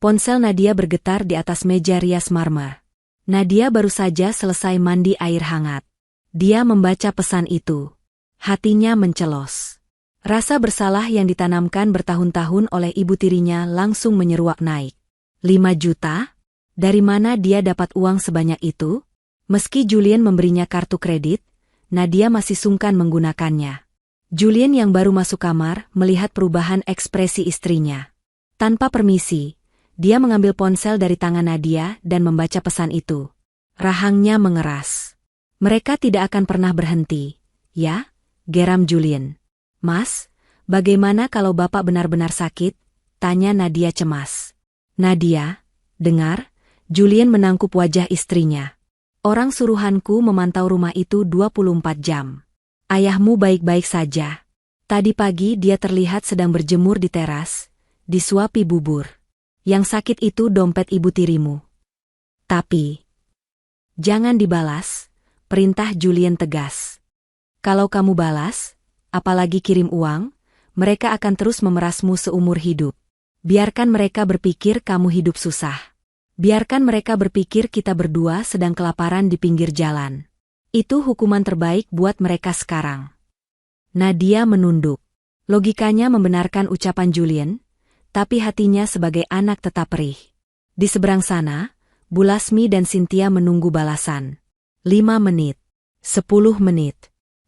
ponsel Nadia bergetar di atas meja rias marmer. Nadia baru saja selesai mandi air hangat. Dia membaca pesan itu. Hatinya mencelos. Rasa bersalah yang ditanamkan bertahun-tahun oleh ibu tirinya langsung menyeruak naik. 5 juta? Dari mana dia dapat uang sebanyak itu? Meski Julien memberinya kartu kredit, Nadia masih sungkan menggunakannya. Julien yang baru masuk kamar melihat perubahan ekspresi istrinya. Tanpa permisi, dia mengambil ponsel dari tangan Nadia dan membaca pesan itu. Rahangnya mengeras. Mereka tidak akan pernah berhenti, ya? Geram Julien. Mas, bagaimana kalau bapak benar-benar sakit? Tanya Nadia cemas. Nadia, dengar, Julien menangkup wajah istrinya. Orang suruhanku memantau rumah itu 24 jam. Ayahmu baik-baik saja. Tadi pagi dia terlihat sedang berjemur di teras, disuapi bubur. Yang sakit itu dompet ibu tirimu. Tapi, jangan dibalas, perintah Julien tegas. Kalau kamu balas, apalagi kirim uang, mereka akan terus memerasmu seumur hidup. Biarkan mereka berpikir kamu hidup susah. Biarkan mereka berpikir kita berdua sedang kelaparan di pinggir jalan. Itu hukuman terbaik buat mereka sekarang. Nadia menunduk. Logikanya membenarkan ucapan Julien, tapi hatinya sebagai anak tetap perih. Di seberang sana, Bu Lasmi dan Cynthia menunggu balasan. 5 menit. 10 menit.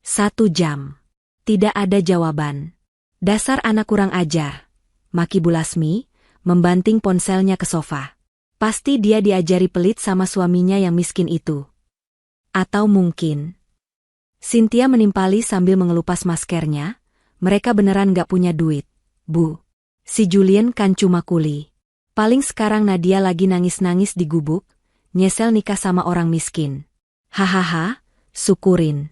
1 jam. Tidak ada jawaban. Dasar anak kurang ajar. Maki Bu Lasmi, membanting ponselnya ke sofa. Pasti dia diajari pelit sama suaminya yang miskin itu. Atau mungkin Cynthia menimpali sambil mengelupas maskernya. Mereka beneran gak punya duit, Bu. Si Julien kan cuma kuli. Paling sekarang Nadia lagi nangis-nangis di gubuk, nyesel nikah sama orang miskin. Hahaha, syukurin.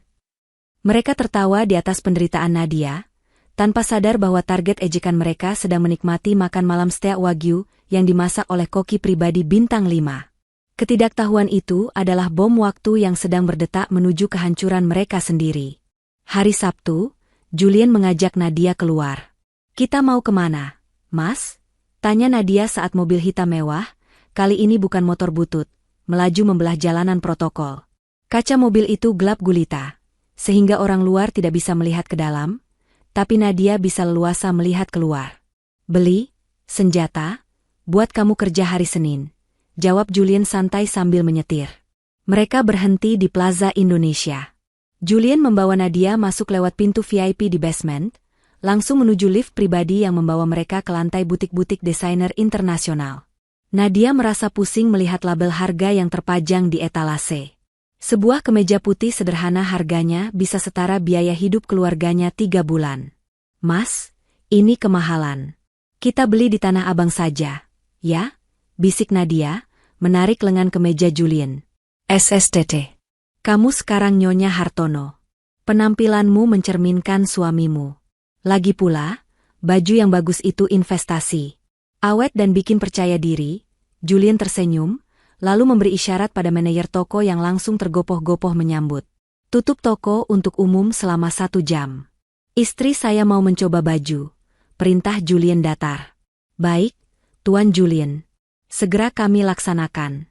Mereka tertawa di atas penderitaan Nadia, tanpa sadar bahwa target ejekan mereka sedang menikmati makan malam steak wagyu yang dimasak oleh koki pribadi bintang 5. Ketidaktahuan itu adalah bom waktu yang sedang berdetak menuju kehancuran mereka sendiri. Hari Sabtu, Julien mengajak Nadia keluar. Kita mau kemana? Mas? Tanya Nadia saat mobil hitam mewah, kali ini bukan motor butut, melaju membelah jalanan protokol. Kaca mobil itu gelap gulita, sehingga orang luar tidak bisa melihat ke dalam, tapi Nadia bisa leluasa melihat keluar. Beli senjata, buat kamu kerja hari Senin, jawab Julien santai sambil menyetir. Mereka berhenti di Plaza Indonesia. Julien membawa Nadia masuk lewat pintu VIP di basement, langsung menuju lift pribadi yang membawa mereka ke lantai butik-butik desainer internasional. Nadia merasa pusing melihat label harga yang terpajang di etalase. Sebuah kemeja putih sederhana harganya bisa setara biaya hidup keluarganya 3 bulan. Mas, ini kemahalan. Kita beli di Tanah Abang saja, ya? Bisik Nadia, menarik lengan kemeja Julien. SSTT. Kamu sekarang Nyonya Hartono. Penampilanmu mencerminkan suamimu. Lagi pula, baju yang bagus itu investasi. Awet dan bikin percaya diri, Julien tersenyum, lalu memberi isyarat pada manajer toko yang langsung tergopoh-gopoh menyambut. Tutup toko untuk umum selama 1 jam. Istri saya mau mencoba baju, perintah Julien datar. Baik, Tuan Julien. Segera kami laksanakan.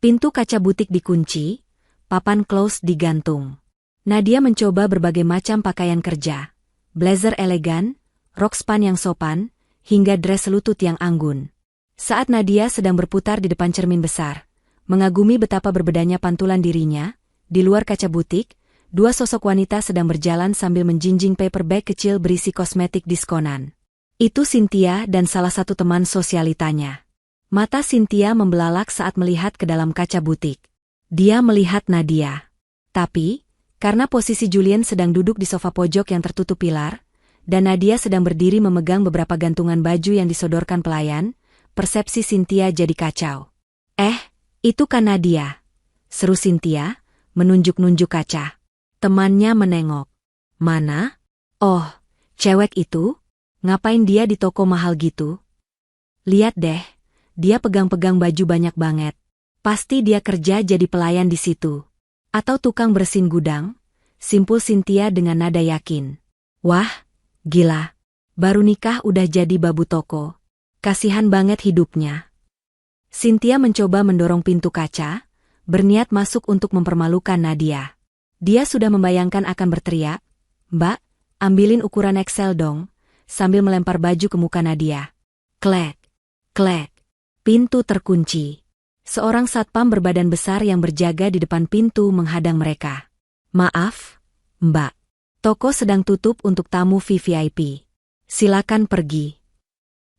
Pintu kaca butik dikunci, papan close digantung. Nadia mencoba berbagai macam pakaian kerja. Blazer elegan, rok span yang sopan, hingga dres selutut yang anggun. Saat Nadia sedang berputar di depan cermin besar, mengagumi betapa berbedanya pantulan dirinya, di luar kaca butik, dua sosok wanita sedang berjalan sambil menjinjing paper bag kecil berisi kosmetik diskonan. Itu Cynthia dan salah satu teman sosialitanya. Mata Cynthia membelalak saat melihat ke dalam kaca butik. Dia melihat Nadia. Tapi, karena posisi Julian sedang duduk di sofa pojok yang tertutup pilar, dan Nadia sedang berdiri memegang beberapa gantungan baju yang disodorkan pelayan, persepsi Cynthia jadi kacau. Itu kan Nadia, seru Cynthia, menunjuk-nunjuk kaca. Temannya menengok. Mana? Oh, cewek itu? Ngapain dia di toko mahal gitu? Lihat deh, dia pegang-pegang baju banyak banget. Pasti dia kerja jadi pelayan di situ. Atau tukang bersin gudang, simpul Cynthia dengan nada yakin. Wah, gila. Baru nikah udah jadi babu toko. Kasihan banget hidupnya. Cynthia mencoba mendorong pintu kaca, berniat masuk untuk mempermalukan Nadia. Dia sudah membayangkan akan berteriak, "Mbak, ambilin ukuran XL dong," sambil melempar baju ke muka Nadia. Klek, klek. Pintu terkunci. Seorang satpam berbadan besar yang berjaga di depan pintu menghadang mereka. Maaf, Mbak. Toko sedang tutup untuk tamu VVIP. Silakan pergi.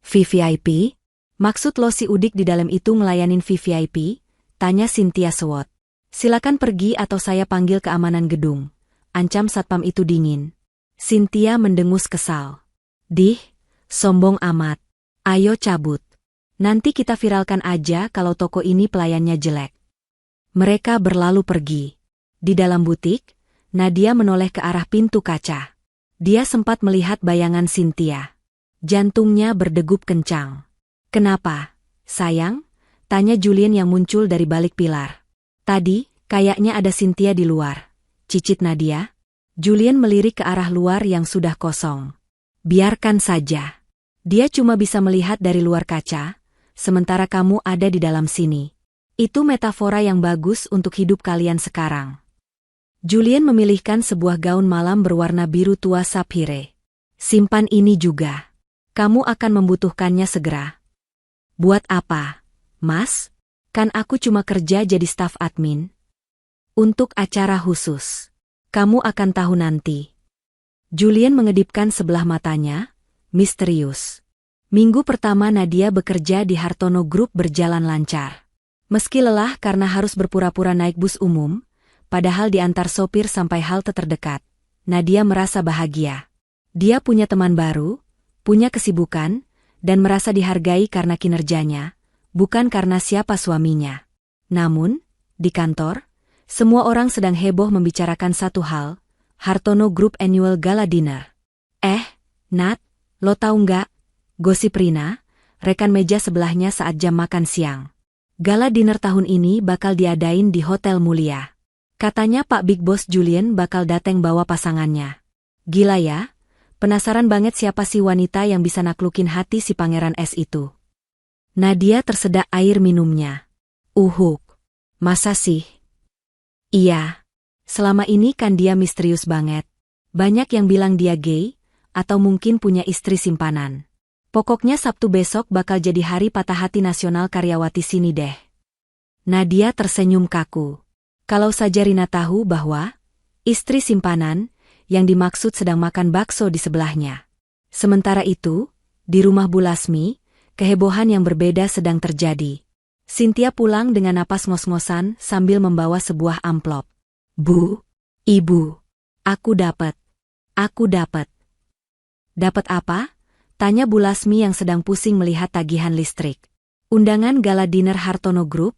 VVIP? Maksud lo si Udik di dalam itu ngelayanin VVIP? Tanya Cynthia sewot. Silakan pergi atau saya panggil keamanan gedung. Ancam satpam itu dingin. Cynthia mendengus kesal. Dih, sombong amat. Ayo cabut. Nanti kita viralkan aja kalau toko ini pelayannya jelek. Mereka berlalu pergi. Di dalam butik, Nadia menoleh ke arah pintu kaca. Dia sempat melihat bayangan Cynthia. Jantungnya berdegup kencang. Kenapa, sayang? Tanya Julian yang muncul dari balik pilar. Tadi, kayaknya ada Cynthia di luar. Cicit Nadia. Julian melirik ke arah luar yang sudah kosong. Biarkan saja. Dia cuma bisa melihat dari luar kaca, sementara kamu ada di dalam sini. Itu metafora yang bagus untuk hidup kalian sekarang. Julian memilihkan sebuah gaun malam berwarna biru tua sapphire. Simpan ini juga. Kamu akan membutuhkannya segera. Buat apa, Mas? Kan aku cuma kerja jadi staf admin. Untuk acara khusus. Kamu akan tahu nanti. Julian mengedipkan sebelah matanya, misterius. Minggu pertama Nadia bekerja di Hartono Group berjalan lancar. Meski lelah karena harus berpura-pura naik bus umum, padahal diantar sopir sampai halte terdekat, Nadia merasa bahagia. Dia punya teman baru, punya kesibukan, dan merasa dihargai karena kinerjanya, bukan karena siapa suaminya. Namun, di kantor, semua orang sedang heboh membicarakan satu hal, Hartono Group Annual Gala Dinner. Nat, lo tahu nggak? Gosip Rina, rekan meja sebelahnya saat jam makan siang. Gala dinner tahun ini bakal diadain di Hotel Mulia. Katanya Pak Big Boss Julian bakal dateng bawa pasangannya. Gila ya? Penasaran banget siapa sih wanita yang bisa naklukin hati si pangeran es itu. Nadia tersedak air minumnya. Uhuk. Masa sih? Iya. Selama ini kan dia misterius banget. Banyak yang bilang dia gay, atau mungkin punya istri simpanan. Pokoknya Sabtu besok bakal jadi hari patah hati nasional karyawati sini deh. Nadia tersenyum kaku. Kalau saja Rina tahu bahwa istri simpanan yang dimaksud sedang makan bakso di sebelahnya. Sementara itu, di rumah Bu Lasmi, kehebohan yang berbeda sedang terjadi. Cynthia pulang dengan napas ngos-ngosan sambil membawa sebuah amplop. Bu, Ibu, aku dapat. Dapat apa? Tanya Bu Lasmi yang sedang pusing melihat tagihan listrik. Undangan gala dinner Hartono Group,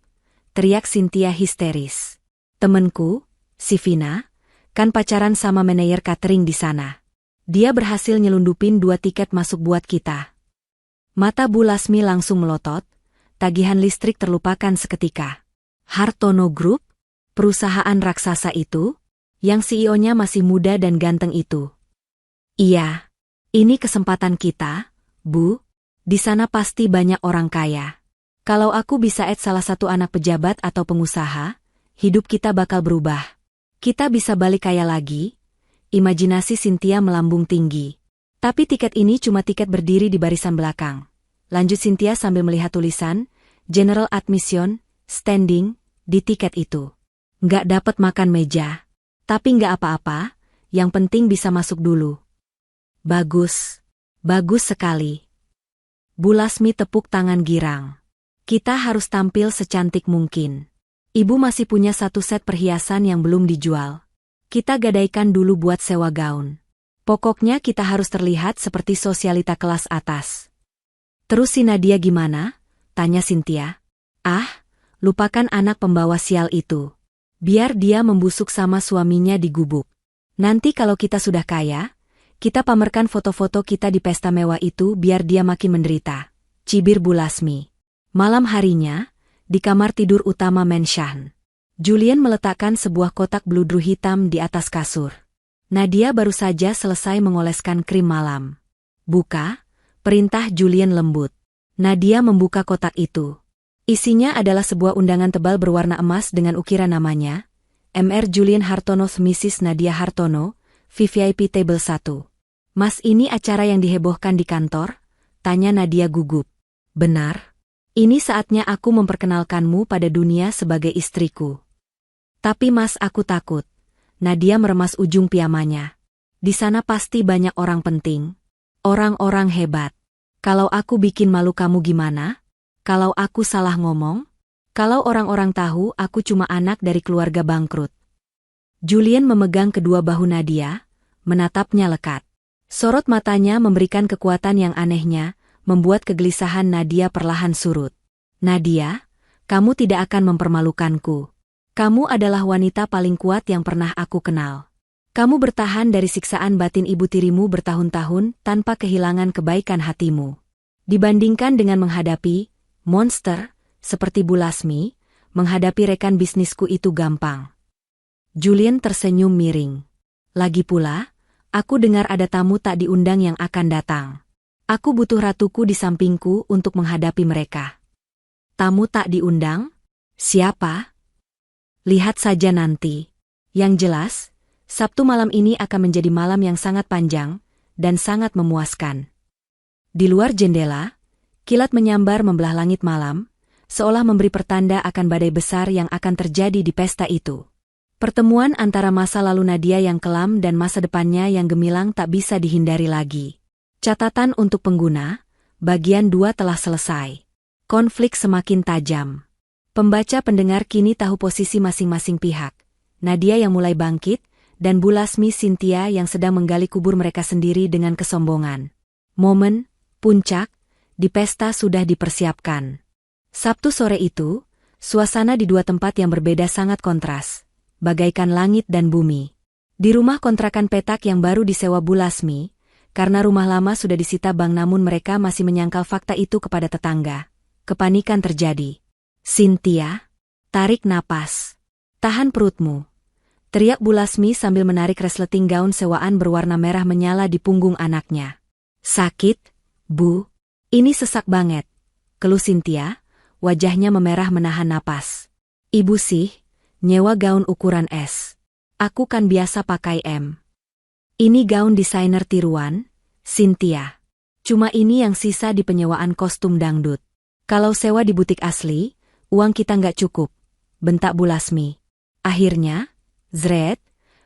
teriak Cynthia histeris. Temenku, si Vina, kan pacaran sama manajer catering di sana. Dia berhasil nyelundupin 2 tiket masuk buat kita. Mata Bu Lasmi langsung melotot, tagihan listrik terlupakan seketika. Hartono Group? Perusahaan raksasa itu? Yang CEO-nya masih muda dan ganteng itu? Iya. Ini kesempatan kita, Bu. Di sana pasti banyak orang kaya. Kalau aku bisa salah satu anak pejabat atau pengusaha, hidup kita bakal berubah. Kita bisa balik kaya lagi. Imajinasi Cynthia melambung tinggi. Tapi tiket ini cuma tiket berdiri di barisan belakang. Lanjut Cynthia sambil melihat tulisan, General Admission, Standing, di tiket itu. Nggak dapat makan meja. Tapi nggak apa-apa, yang penting bisa masuk dulu. Bagus. Bagus sekali. Bu Lasmi tepuk tangan girang. Kita harus tampil secantik mungkin. Ibu masih punya 1 set perhiasan yang belum dijual. Kita gadaikan dulu buat sewa gaun. Pokoknya kita harus terlihat seperti sosialita kelas atas. Terus si Nadia gimana? Tanya Cynthia. Ah, lupakan anak pembawa sial itu. Biar dia membusuk sama suaminya di gubuk. Nanti kalau kita sudah kaya, kita pamerkan foto-foto kita di pesta mewah itu biar dia makin menderita. Cibir Bu Lasmi. Malam harinya, di kamar tidur utama Mansion, Julian meletakkan sebuah kotak bludru hitam di atas kasur. Nadia baru saja selesai mengoleskan krim malam. Buka, perintah Julian lembut. Nadia membuka kotak itu. Isinya adalah sebuah undangan tebal berwarna emas dengan ukiran namanya, Mr. Julian Hartono Mrs. Nadia Hartono, VVIP Table 1. Mas, ini acara yang dihebohkan di kantor? Tanya Nadia gugup. Benar. Ini saatnya aku memperkenalkanmu pada dunia sebagai istriku. Tapi Mas, aku takut. Nadia meremas ujung piyamanya. Di sana pasti banyak orang penting. Orang-orang hebat. Kalau aku bikin malu kamu gimana? Kalau aku salah ngomong? Kalau orang-orang tahu aku cuma anak dari keluarga bangkrut. Julian memegang kedua bahu Nadia, menatapnya lekat. Sorot matanya memberikan kekuatan yang anehnya, membuat kegelisahan Nadia perlahan surut. Nadia, kamu tidak akan mempermalukanku. Kamu adalah wanita paling kuat yang pernah aku kenal. Kamu bertahan dari siksaan batin ibu tirimu bertahun-tahun tanpa kehilangan kebaikan hatimu. Dibandingkan dengan menghadapi monster seperti Bu Lasmi, menghadapi rekan bisnisku itu gampang. Julian tersenyum miring. Lagi pula, aku dengar ada tamu tak diundang yang akan datang. Aku butuh ratuku di sampingku untuk menghadapi mereka. Tamu tak diundang? Siapa? Lihat saja nanti. Yang jelas, Sabtu malam ini akan menjadi malam yang sangat panjang dan sangat memuaskan. Di luar jendela, kilat menyambar membelah langit malam, seolah memberi pertanda akan badai besar yang akan terjadi di pesta itu. Pertemuan antara masa lalu Nadia yang kelam dan masa depannya yang gemilang tak bisa dihindari lagi. Catatan untuk pengguna, bagian 2 telah selesai. Konflik semakin tajam. Pembaca pendengar kini tahu posisi masing-masing pihak. Nadia yang mulai bangkit, dan Bu Lasmi Cynthia yang sedang menggali kubur mereka sendiri dengan kesombongan. Momen, puncak, di pesta sudah dipersiapkan. Sabtu sore itu, suasana di 2 tempat yang berbeda sangat kontras, bagaikan langit dan bumi. Di rumah kontrakan petak yang baru disewa Bu Lasmi, karena rumah lama sudah disita bank namun mereka masih menyangkal fakta itu kepada tetangga. Kepanikan terjadi. Cynthia, tarik napas. Tahan perutmu. Teriak Bu Lasmi sambil menarik resleting gaun sewaan berwarna merah menyala di punggung anaknya. Sakit, Bu? Ini sesak banget. Keluh Cynthia, wajahnya memerah menahan napas. Ibu sih, nyewa gaun ukuran S. Aku kan biasa pakai M. Ini gaun desainer tiruan, Cynthia. Cuma ini yang sisa di penyewaan kostum dangdut. Kalau sewa di butik asli, uang kita nggak cukup, bentak Bu Lasmi. Akhirnya, zret,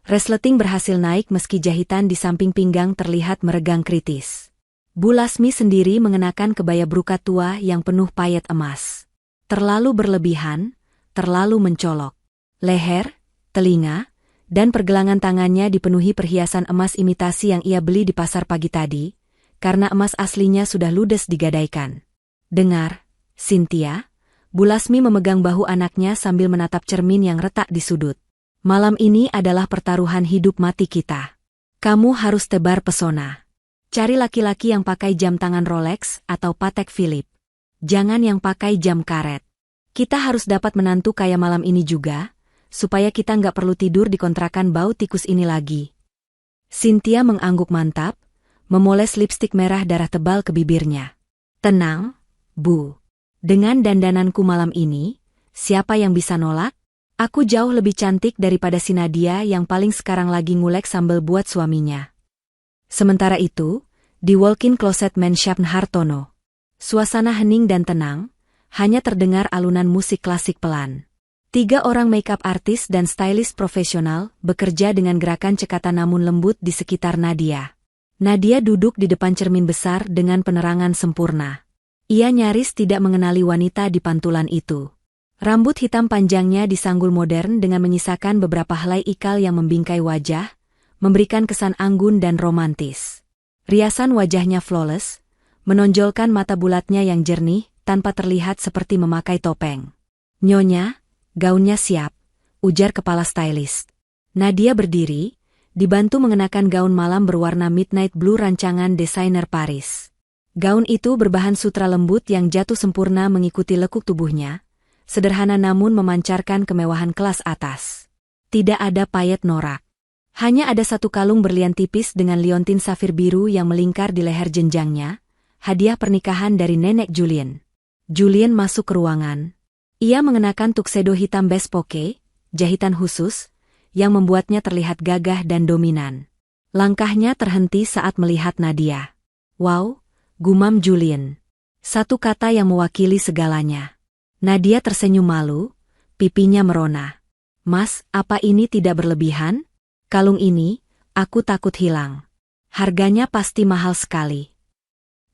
resleting berhasil naik meski jahitan di samping pinggang terlihat meregang kritis. Bu Lasmi sendiri mengenakan kebaya brukat tua yang penuh payet emas. Terlalu berlebihan, terlalu mencolok. Leher, telinga, dan pergelangan tangannya dipenuhi perhiasan emas imitasi yang ia beli di pasar pagi tadi, karena emas aslinya sudah ludes digadaikan. Dengar, Cynthia, Bu Lasmi memegang bahu anaknya sambil menatap cermin yang retak di sudut. Malam ini adalah pertaruhan hidup mati kita. Kamu harus tebar pesona. Cari laki-laki yang pakai jam tangan Rolex atau Patek Philippe. Jangan yang pakai jam karet. Kita harus dapat menantu kaya malam ini juga, supaya kita nggak perlu tidur di kontrakan bau tikus ini lagi. Cynthia mengangguk mantap, memoles lipstik merah darah tebal ke bibirnya. Tenang, Bu. Dengan dandananku malam ini, siapa yang bisa nolak? Aku jauh lebih cantik daripada si Nadia yang paling sekarang lagi ngulek sambal buat suaminya. Sementara itu, Di walk-in closet Mansion Hartono. Suasana hening dan tenang, hanya terdengar alunan musik klasik pelan. 3 orang makeup artis dan stylist profesional bekerja dengan gerakan cekatan namun lembut di sekitar Nadia. Nadia duduk di depan cermin besar dengan penerangan sempurna. Ia nyaris tidak mengenali wanita di pantulan itu. Rambut hitam panjangnya disanggul modern dengan menyisakan beberapa helai ikal yang membingkai wajah, memberikan kesan anggun dan romantis. Riasan wajahnya flawless, menonjolkan mata bulatnya yang jernih tanpa terlihat seperti memakai topeng. "Nyonya, gaunnya siap," ujar kepala stylist. Nadia berdiri, dibantu mengenakan gaun malam berwarna midnight blue rancangan desainer Paris. Gaun itu berbahan sutra lembut yang jatuh sempurna mengikuti lekuk tubuhnya, sederhana namun memancarkan kemewahan kelas atas. Tidak ada payet norak. Hanya ada satu kalung berlian tipis dengan liontin safir biru yang melingkar di leher jenjangnya, hadiah pernikahan dari nenek Julien. Julien masuk ke ruangan. Ia mengenakan tuxedo hitam bespoke, jahitan khusus, yang membuatnya terlihat gagah dan dominan. Langkahnya terhenti saat melihat Nadia. "Wow," gumam Julien. Satu kata yang mewakili segalanya. Nadia tersenyum malu, pipinya merona. "Mas, apa ini tidak berlebihan? Kalung ini, aku takut hilang. Harganya pasti mahal sekali."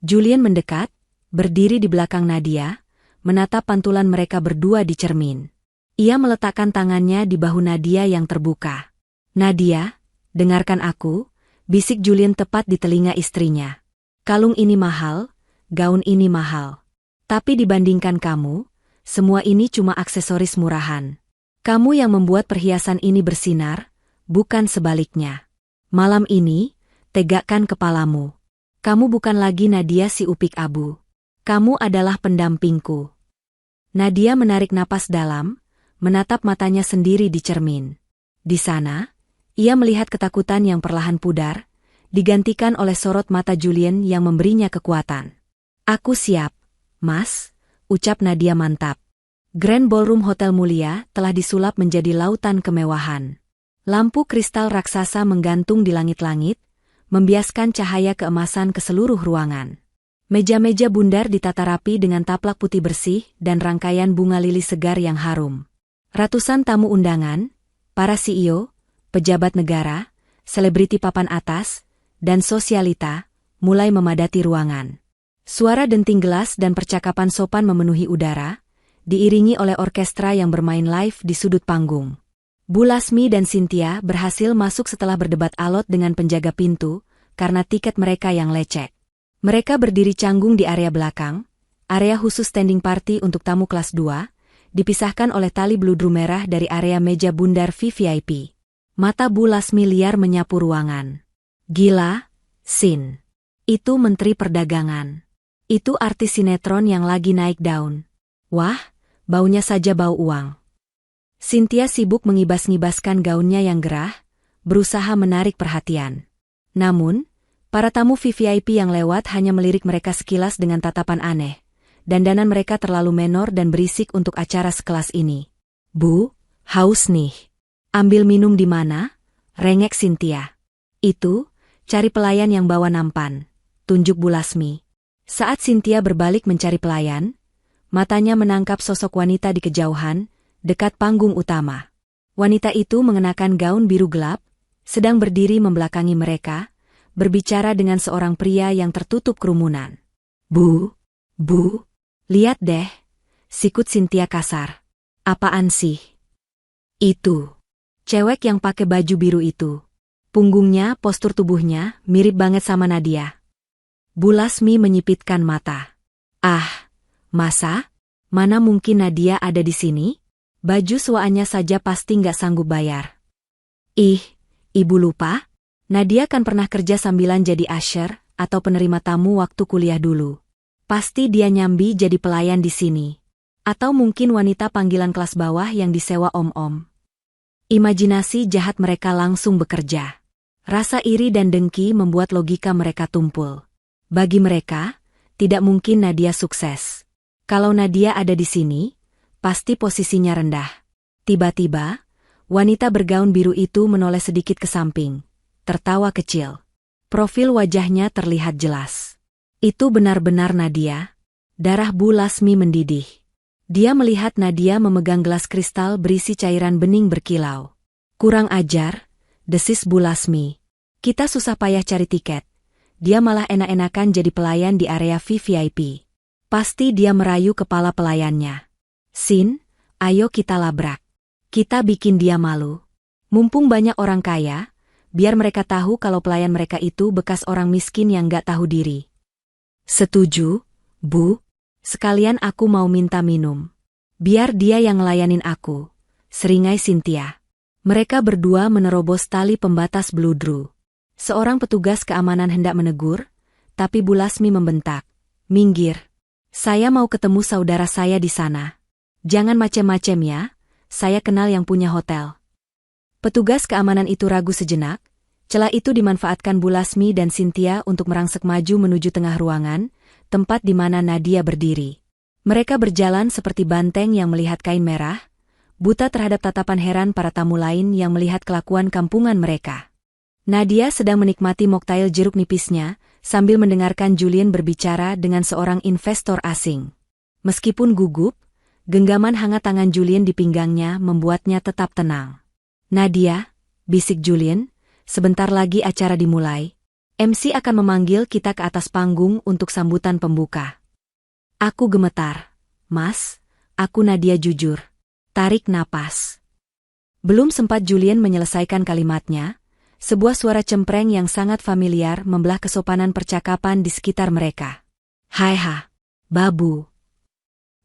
Julien mendekat, berdiri di belakang Nadia, menatap pantulan mereka berdua di cermin. Ia meletakkan tangannya di bahu Nadia yang terbuka. "Nadia, dengarkan aku," bisik Julien tepat di telinga istrinya. "Kalung ini mahal, gaun ini mahal. Tapi dibandingkan kamu, semua ini cuma aksesoris murahan. Kamu yang membuat perhiasan ini bersinar, bukan sebaliknya. Malam ini, tegakkan kepalamu. Kamu bukan lagi Nadia si upik abu. Kamu adalah pendampingku." Nadia menarik napas dalam, menatap matanya sendiri di cermin. Di sana, ia melihat ketakutan yang perlahan pudar, digantikan oleh sorot mata Julien yang memberinya kekuatan. "Aku siap, Mas," ucap Nadia mantap. Grand Ballroom Hotel mulia telah disulap menjadi lautan kemewahan. Lampu kristal raksasa menggantung di langit-langit, membiaskan cahaya keemasan ke seluruh ruangan. Meja-meja bundar ditata rapi dengan taplak putih bersih dan rangkaian bunga lili segar yang harum. Ratusan tamu undangan, para CEO, pejabat negara, selebriti papan atas, dan sosialita, mulai memadati ruangan. Suara denting gelas dan percakapan sopan memenuhi udara, diiringi oleh orkestra yang bermain live di sudut panggung. Bu Lasmi dan Cynthia berhasil masuk setelah berdebat alot dengan penjaga pintu, karena tiket mereka yang lecek. Mereka berdiri canggung di area belakang, area khusus standing party untuk tamu kelas 2, dipisahkan oleh tali bludru merah dari area meja bundar VVIP. Mata Bu Lasmi liar menyapu ruangan. "Gila, Sin. Itu Menteri Perdagangan. Itu artis sinetron yang lagi naik daun. Wah, baunya saja bau uang." Cynthia sibuk mengibas-ngibaskan gaunnya yang gerah, berusaha menarik perhatian. Namun, para tamu VVIP yang lewat hanya melirik mereka sekilas dengan tatapan aneh. Dandanan mereka terlalu menor dan berisik untuk acara sekelas ini. "Bu, haus nih. Ambil minum di mana?" rengek Cynthia. "Itu, cari pelayan yang bawa nampan," tunjuk Bu Lasmi. Saat Cynthia berbalik mencari pelayan, matanya menangkap sosok wanita di kejauhan, dekat panggung utama. Wanita itu mengenakan gaun biru gelap, sedang berdiri membelakangi mereka, berbicara dengan seorang pria yang tertutup kerumunan. Bu, lihat deh," sikut Cynthia kasar. "Apaan sih? Itu. Cewek yang pakai baju biru itu. Punggungnya, postur tubuhnya, mirip banget sama Nadia." Bu Lasmi menyipitkan mata. "Ah, masa? Mana mungkin Nadia ada di sini? Baju sewaannya saja pasti nggak sanggup bayar." "Ih, ibu lupa? Nadia kan pernah kerja sambilan jadi usher atau penerima tamu waktu kuliah dulu. Pasti dia nyambi jadi pelayan di sini. Atau mungkin wanita panggilan kelas bawah yang disewa om-om." Imajinasi jahat mereka langsung bekerja. Rasa iri dan dengki membuat logika mereka tumpul. Bagi mereka, tidak mungkin Nadia sukses. Kalau Nadia ada di sini, pasti posisinya rendah. Tiba-tiba, wanita bergaun biru itu menoleh sedikit ke samping, tertawa kecil. Profil wajahnya terlihat jelas. Itu benar-benar Nadia. Darah Bu Lasmi mendidih. Dia melihat Nadia memegang gelas kristal berisi cairan bening berkilau. Kurang ajar, desis Bu Lasmi. Kita susah payah cari tiket. Dia malah enak-enakan jadi pelayan di area VVIP. Pasti dia merayu kepala pelayannya. Sin, ayo kita labrak. Kita bikin dia malu. Mumpung banyak orang kaya, biar mereka tahu kalau pelayan mereka itu bekas orang miskin yang gak tahu diri. Setuju, Bu. Sekalian aku mau minta minum. Biar dia yang ngelayanin aku, seringai Cynthia. Mereka berdua menerobos tali pembatas bludru. Seorang petugas keamanan hendak menegur, tapi Bu Lasmi membentak. Minggir. Saya mau ketemu saudara saya di sana. Jangan macem-macem ya, saya kenal yang punya hotel. Petugas keamanan itu ragu sejenak. Celah itu dimanfaatkan Bu Lasmi dan Cynthia untuk merangsek maju menuju tengah ruangan, tempat di mana Nadia berdiri. Mereka berjalan seperti banteng yang melihat kain merah, buta terhadap tatapan heran para tamu lain yang melihat kelakuan kampungan mereka. Nadia sedang menikmati moktail jeruk nipisnya, sambil mendengarkan Julian berbicara dengan seorang investor asing. Meskipun gugup, genggaman hangat tangan Julian di pinggangnya membuatnya tetap tenang. Nadia, bisik Julian, sebentar lagi acara dimulai. MC akan memanggil kita ke atas panggung untuk sambutan pembuka. Aku gemetar. Mas, aku Nadia jujur. Tarik napas. Belum sempat Julian menyelesaikan kalimatnya, sebuah suara cempreng yang sangat familiar membelah kesopanan percakapan di sekitar mereka. Hai ha, babu.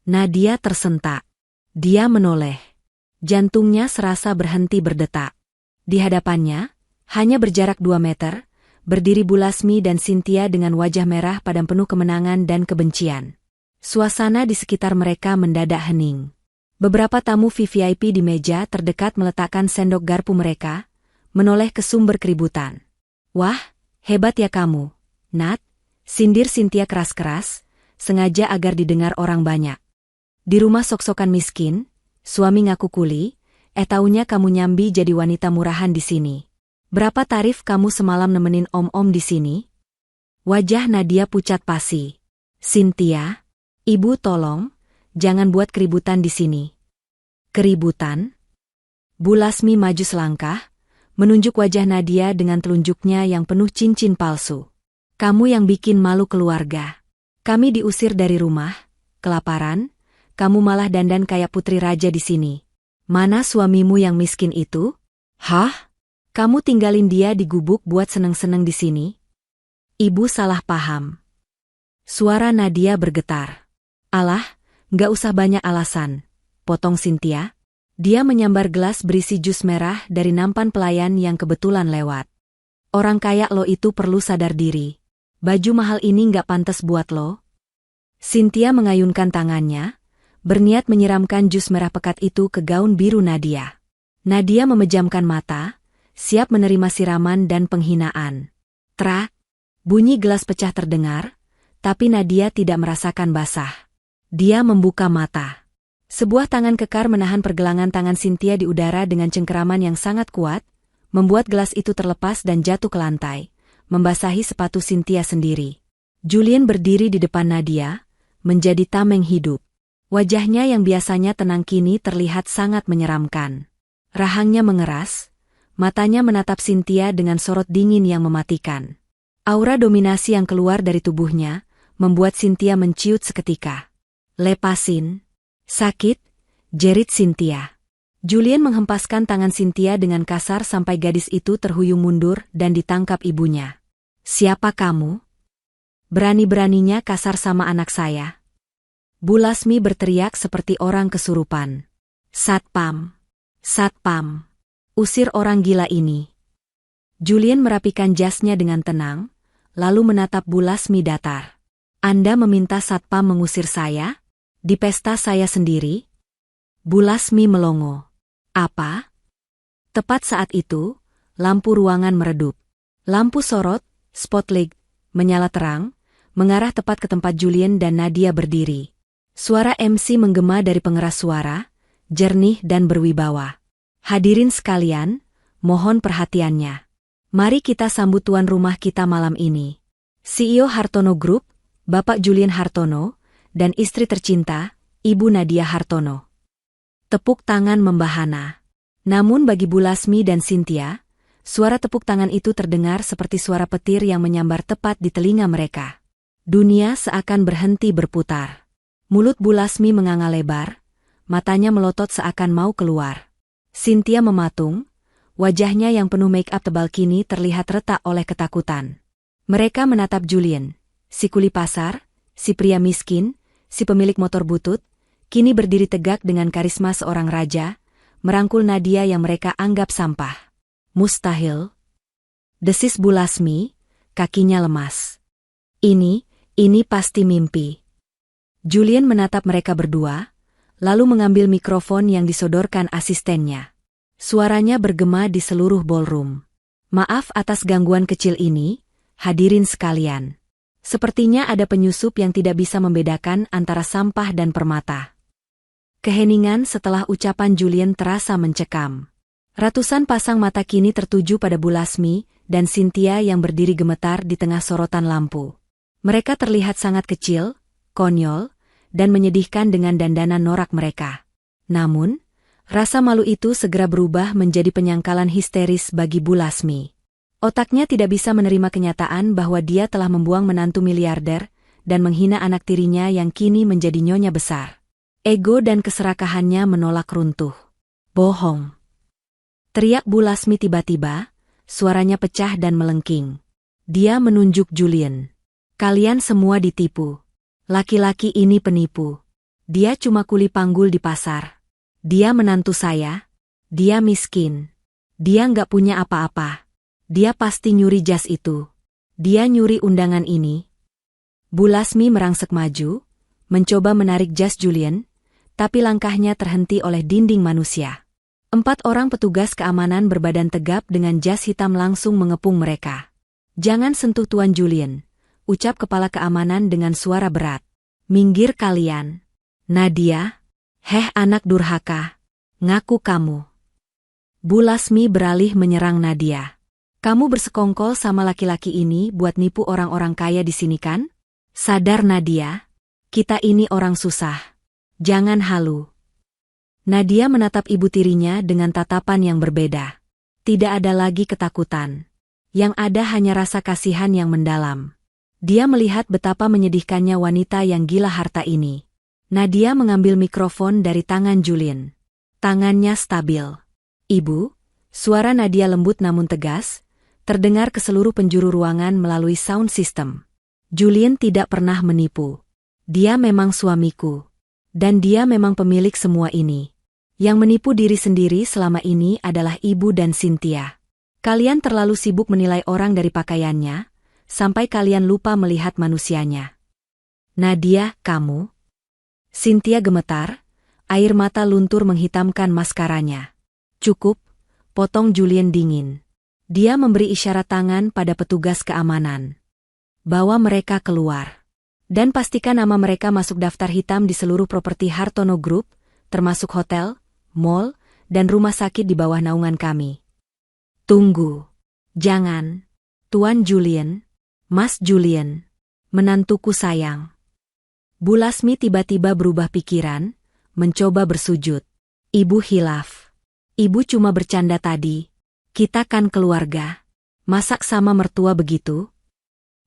Nadia tersentak. Dia menoleh. Jantungnya serasa berhenti berdetak. Di hadapannya, hanya berjarak 2 meter, berdiri Bu Lasmi dan Cynthia dengan wajah merah padam penuh kemenangan dan kebencian. Suasana di sekitar mereka mendadak hening. Beberapa tamu VVIP di meja terdekat meletakkan sendok garpu mereka, menoleh ke sumber keributan. Wah, hebat ya kamu, Nat, sindir Cynthia keras-keras, sengaja agar didengar orang banyak. Di rumah sok-sokan miskin, suami ngaku kuli, taunya kamu nyambi jadi wanita murahan di sini. Berapa tarif kamu semalam nemenin om-om di sini? Wajah Nadia pucat pasi. Cynthia, ibu tolong, jangan buat keributan di sini. Keributan? Bu Lasmi maju selangkah, menunjuk wajah Nadia dengan telunjuknya yang penuh cincin palsu. Kamu yang bikin malu keluarga. Kami diusir dari rumah, kelaparan, kamu malah dandan kayak putri raja di sini. Mana suamimu yang miskin itu? Hah? Kamu tinggalin dia di gubuk buat seneng-seneng di sini? Ibu salah paham. Suara Nadia bergetar. Alah, nggak usah banyak alasan, potong Cynthia. Dia menyambar gelas berisi jus merah dari nampan pelayan yang kebetulan lewat. Orang kaya lo itu perlu sadar diri. Baju mahal ini nggak pantas buat lo. Cynthia mengayunkan tangannya, berniat menyiramkan jus merah pekat itu ke gaun biru Nadia. Nadia memejamkan mata, siap menerima siraman dan penghinaan. Trak, bunyi gelas pecah terdengar, tapi Nadia tidak merasakan basah. Dia membuka mata. Sebuah tangan kekar menahan pergelangan tangan Cynthia di udara dengan cengkeraman yang sangat kuat, membuat gelas itu terlepas dan jatuh ke lantai, membasahi sepatu Cynthia sendiri. Julian berdiri di depan Nadia, menjadi tameng hidup. Wajahnya yang biasanya tenang kini terlihat sangat menyeramkan. Rahangnya mengeras, matanya menatap Cynthia dengan sorot dingin yang mematikan. Aura dominasi yang keluar dari tubuhnya, membuat Cynthia menciut seketika. Lepasin. Sakit, jerit Cynthia. Julian menghempaskan tangan Cynthia dengan kasar sampai gadis itu terhuyung mundur dan ditangkap ibunya. Siapa kamu? Berani-beraninya kasar sama anak saya. Bu Lasmi berteriak seperti orang kesurupan. Satpam. Satpam. Usir orang gila ini. Julian merapikan jasnya dengan tenang, lalu menatap Bu Lasmi datar. Anda meminta satpam mengusir saya? Di pesta saya sendiri? Bu Lasmi melongo. Apa? Tepat saat itu, lampu ruangan meredup. Lampu sorot, spotlight, menyala terang, mengarah tepat ke tempat Julian dan Nadia berdiri. Suara MC menggema dari pengeras suara, jernih dan berwibawa. Hadirin sekalian, mohon perhatiannya. Mari kita sambut tuan rumah kita malam ini. CEO Hartono Group, Bapak Julian Hartono, dan istri tercinta, Ibu Nadia Hartono. Tepuk tangan membahana. Namun bagi Bu Lasmi dan Cynthia, suara tepuk tangan itu terdengar seperti suara petir yang menyambar tepat di telinga mereka. Dunia seakan berhenti berputar. Mulut Bu Lasmi menganga lebar, matanya melotot seakan mau keluar. Cynthia mematung, wajahnya yang penuh make-up tebal kini terlihat retak oleh ketakutan. Mereka menatap Julian, si kuli pasar, si pria miskin, si pemilik motor butut, kini berdiri tegak dengan karisma seorang raja, merangkul Nadia yang mereka anggap sampah. Mustahil. Desis Bu Lasmi, kakinya lemas. Ini pasti mimpi. Julian menatap mereka berdua, lalu mengambil mikrofon yang disodorkan asistennya. Suaranya bergema di seluruh ballroom. Maaf atas gangguan kecil ini, hadirin sekalian. Sepertinya ada penyusup yang tidak bisa membedakan antara sampah dan permata. Keheningan setelah ucapan Julian terasa mencekam. Ratusan pasang mata kini tertuju pada Bu Lasmi dan Cynthia yang berdiri gemetar di tengah sorotan lampu. Mereka terlihat sangat kecil, konyol, dan menyedihkan dengan dandanan norak mereka. Namun, rasa malu itu segera berubah menjadi penyangkalan histeris bagi Bu Lasmi. Otaknya tidak bisa menerima kenyataan bahwa dia telah membuang menantu miliarder dan menghina anak tirinya yang kini menjadi nyonya besar. Ego dan keserakahannya menolak runtuh. Bohong. Teriak Bu Lasmi tiba-tiba, suaranya pecah dan melengking. Dia menunjuk Julian. Kalian semua ditipu. Laki-laki ini penipu. Dia cuma kuli panggul di pasar. Dia menantu saya. Dia miskin. Dia nggak punya apa-apa. Dia pasti nyuri jas itu. Dia nyuri undangan ini. Bu Lasmi merangsek maju, mencoba menarik jas Julian, tapi langkahnya terhenti oleh dinding manusia. 4 orang petugas keamanan berbadan tegap dengan jas hitam langsung mengepung mereka. Jangan sentuh Tuan Julian, ucap kepala keamanan dengan suara berat. Minggir kalian. Nadia. Heh anak durhaka. Ngaku kamu. Bu Lasmi beralih menyerang Nadia. Kamu bersekongkol sama laki-laki ini buat nipu orang-orang kaya di sini kan? Sadar Nadia. Kita ini orang susah. Jangan halu. Nadia menatap ibu tirinya dengan tatapan yang berbeda. Tidak ada lagi ketakutan. Yang ada hanya rasa kasihan yang mendalam. Dia melihat betapa menyedihkannya wanita yang gila harta ini. Nadia mengambil mikrofon dari tangan Julian. Tangannya stabil. Ibu, suara Nadia lembut namun tegas, terdengar ke seluruh penjuru ruangan melalui sound system. Julian tidak pernah menipu. Dia memang suamiku. Dan dia memang pemilik semua ini. Yang menipu diri sendiri selama ini adalah ibu dan Cynthia. Kalian terlalu sibuk menilai orang dari pakaiannya, sampai kalian lupa melihat manusianya. Nadia, kamu? Cynthia gemetar, air mata luntur menghitamkan maskaranya. Cukup, potong Julian dingin. Dia memberi isyarat tangan pada petugas keamanan. Bawa mereka keluar. Dan pastikan nama mereka masuk daftar hitam di seluruh properti Hartono Group, termasuk hotel, mall, dan rumah sakit di bawah naungan kami. Tunggu. Jangan. Tuan Julian, Mas Julian, menantuku sayang. Bu Lasmi tiba-tiba berubah pikiran, mencoba bersujud. Ibu hilaf. Ibu cuma bercanda tadi. Kita kan keluarga. Masak sama mertua begitu?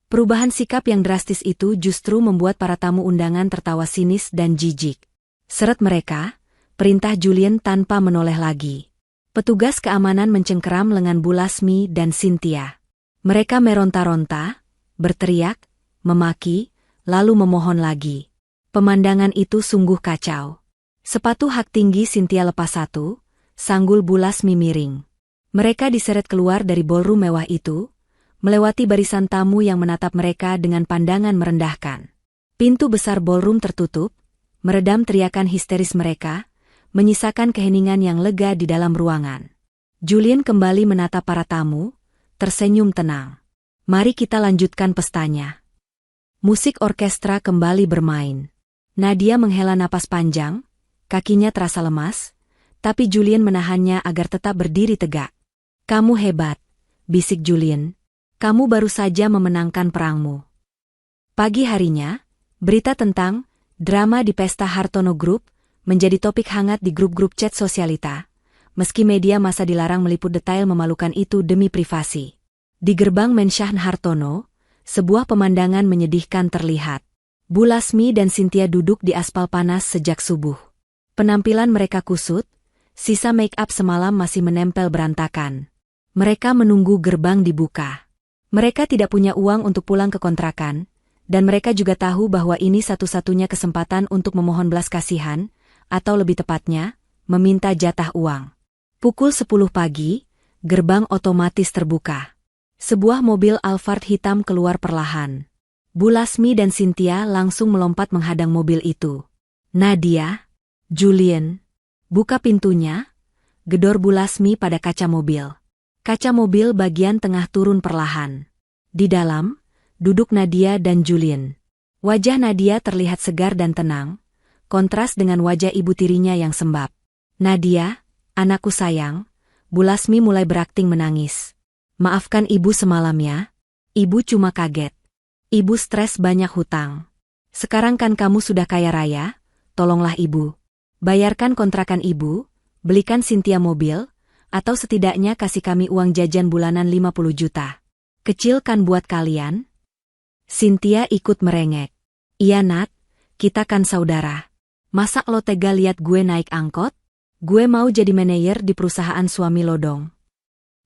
Perubahan sikap yang drastis itu justru membuat para tamu undangan tertawa sinis dan jijik. Seret mereka, perintah Julian tanpa menoleh lagi. Petugas keamanan mencengkeram lengan Bu Lasmi dan Cynthia. Mereka meronta-ronta, berteriak, memaki, lalu memohon lagi. Pemandangan itu sungguh kacau. Sepatu hak tinggi Cynthia lepas satu, sanggul Bu Lasmi miring. Mereka diseret keluar dari ballroom mewah itu, melewati barisan tamu yang menatap mereka dengan pandangan merendahkan. Pintu besar ballroom tertutup, meredam teriakan histeris mereka, menyisakan keheningan yang lega di dalam ruangan. Julian kembali menatap para tamu, tersenyum tenang. Mari kita lanjutkan pestanya. Musik orkestra kembali bermain. Nadia menghela napas panjang, kakinya terasa lemas, tapi Julian menahannya agar tetap berdiri tegak. Kamu hebat, bisik Julian. Kamu baru saja memenangkan perangmu. Pagi harinya, berita tentang drama di pesta Hartono Group menjadi topik hangat di grup-grup chat sosialita, meski media massa dilarang meliput detail memalukan itu demi privasi. Di gerbang Menshan Hartono, sebuah pemandangan menyedihkan terlihat. Bu Lasmi dan Cynthia duduk di aspal panas sejak subuh. Penampilan mereka kusut, sisa make-up semalam masih menempel berantakan. Mereka menunggu gerbang dibuka. Mereka tidak punya uang untuk pulang ke kontrakan, dan mereka juga tahu bahwa ini satu-satunya kesempatan untuk memohon belas kasihan, atau lebih tepatnya, meminta jatah uang. Pukul 10 pagi, gerbang otomatis terbuka. Sebuah mobil Alphard hitam keluar perlahan. Bu Lasmi dan Cynthia langsung melompat menghadang mobil itu. Nadia, Julian, buka pintunya, gedor Bu Lasmi pada kaca mobil. Kaca mobil bagian tengah turun perlahan. Di dalam, duduk Nadia dan Julian. Wajah Nadia terlihat segar dan tenang, kontras dengan wajah ibu tirinya yang sembab. Nadia, anakku sayang, Bu Lasmi mulai berakting menangis. Maafkan ibu semalam ya. Ibu cuma kaget. Ibu stres banyak hutang. Sekarang kan kamu sudah kaya raya, tolonglah ibu. Bayarkan kontrakan ibu, belikan Cynthia mobil, atau setidaknya kasih kami uang jajan bulanan 50 juta. Kecil kan buat kalian? Cynthia ikut merengek. Iya Nat, kita kan saudara. Masa lo tega lihat gue naik angkot? Gue mau jadi manajer di perusahaan suami lo dong.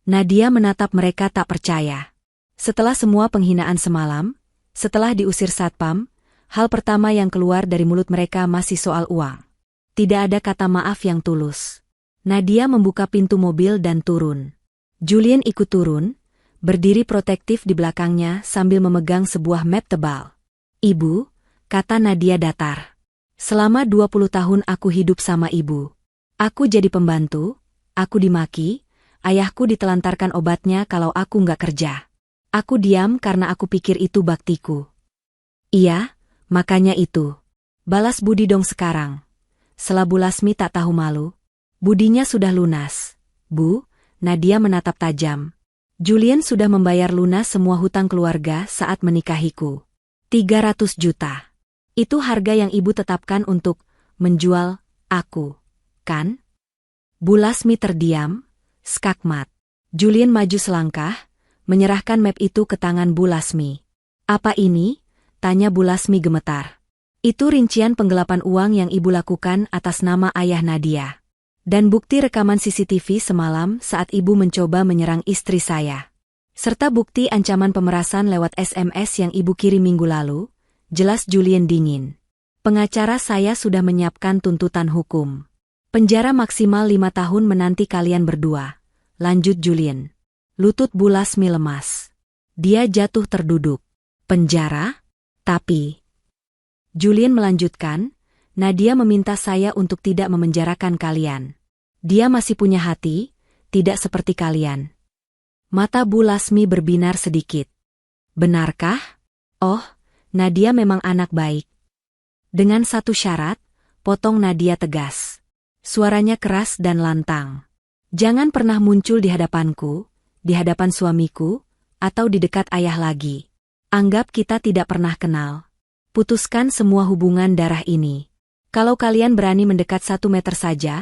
Nadia menatap mereka tak percaya. Setelah semua penghinaan semalam, setelah diusir satpam, hal pertama yang keluar dari mulut mereka masih soal uang. Tidak ada kata maaf yang tulus. Nadia membuka pintu mobil dan turun. Julian ikut turun, berdiri protektif di belakangnya sambil memegang sebuah map tebal. Ibu, kata Nadia datar. Selama 20 tahun aku hidup sama ibu. Aku jadi pembantu, aku dimaki, ayahku ditelantarkan obatnya kalau aku nggak kerja. Aku diam karena aku pikir itu baktiku. Iya, makanya itu. Balas budi dong sekarang. Setelah Bu Lasmi tak tahu malu. Budinya sudah lunas. Bu, Nadia menatap tajam. Julian sudah membayar lunas semua hutang keluarga saat menikahiku. 300 juta. Itu harga yang ibu tetapkan untuk menjual aku, kan? Bu Lasmi terdiam, skakmat. Julian maju selangkah, menyerahkan map itu ke tangan Bu Lasmi. Apa ini? Tanya Bu Lasmi gemetar. Itu rincian penggelapan uang yang ibu lakukan atas nama ayah Nadia. Dan bukti rekaman CCTV semalam saat ibu mencoba menyerang istri saya. Serta bukti ancaman pemerasan lewat SMS yang ibu kirim minggu lalu, jelas Julian dingin. Pengacara saya sudah menyiapkan tuntutan hukum. Penjara maksimal 5 tahun menanti kalian berdua, lanjut Julian. Lutut Bu Lasmi lemas. Dia jatuh terduduk. Penjara? Tapi... Julian melanjutkan, Nadia meminta saya untuk tidak memenjarakan kalian. Dia masih punya hati, tidak seperti kalian. Mata Bu Lasmi berbinar sedikit. Benarkah? Oh, Nadia memang anak baik. Dengan satu syarat, potong Nadia tegas. Suaranya keras dan lantang. Jangan pernah muncul di hadapanku, di hadapan suamiku, atau di dekat ayah lagi. Anggap kita tidak pernah kenal. Putuskan semua hubungan darah ini. Kalau kalian berani mendekat 1 meter saja,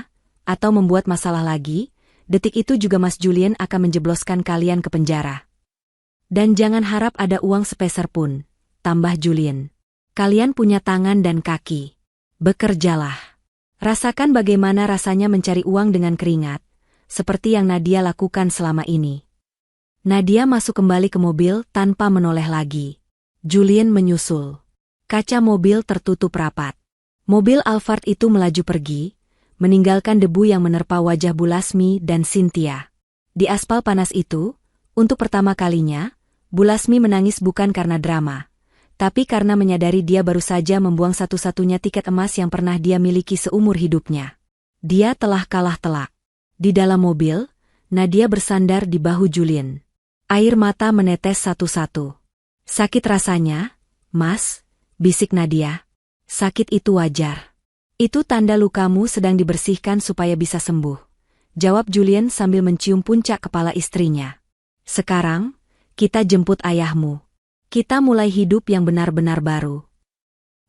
atau membuat masalah lagi, detik itu juga Mas Julian akan menjebloskan kalian ke penjara. Dan jangan harap ada uang sepeser pun, tambah Julian. Kalian punya tangan dan kaki. Bekerjalah. Rasakan bagaimana rasanya mencari uang dengan keringat, seperti yang Nadia lakukan selama ini. Nadia masuk kembali ke mobil tanpa menoleh lagi. Julian menyusul. Kaca mobil tertutup rapat. Mobil Alphard itu melaju pergi, meninggalkan debu yang menerpa wajah Bu Lasmi dan Cynthia. Di aspal panas itu, untuk pertama kalinya, Bu Lasmi menangis bukan karena drama, tapi karena menyadari dia baru saja membuang satu-satunya tiket emas yang pernah dia miliki seumur hidupnya. Dia telah kalah telak. Di dalam mobil, Nadia bersandar di bahu Julian. Air mata menetes satu-satu. Sakit rasanya, Mas, bisik Nadia. Sakit itu wajar. Itu tanda lukamu sedang dibersihkan supaya bisa sembuh. Jawab Julian sambil mencium puncak kepala istrinya. Sekarang, kita jemput ayahmu. Kita mulai hidup yang benar-benar baru.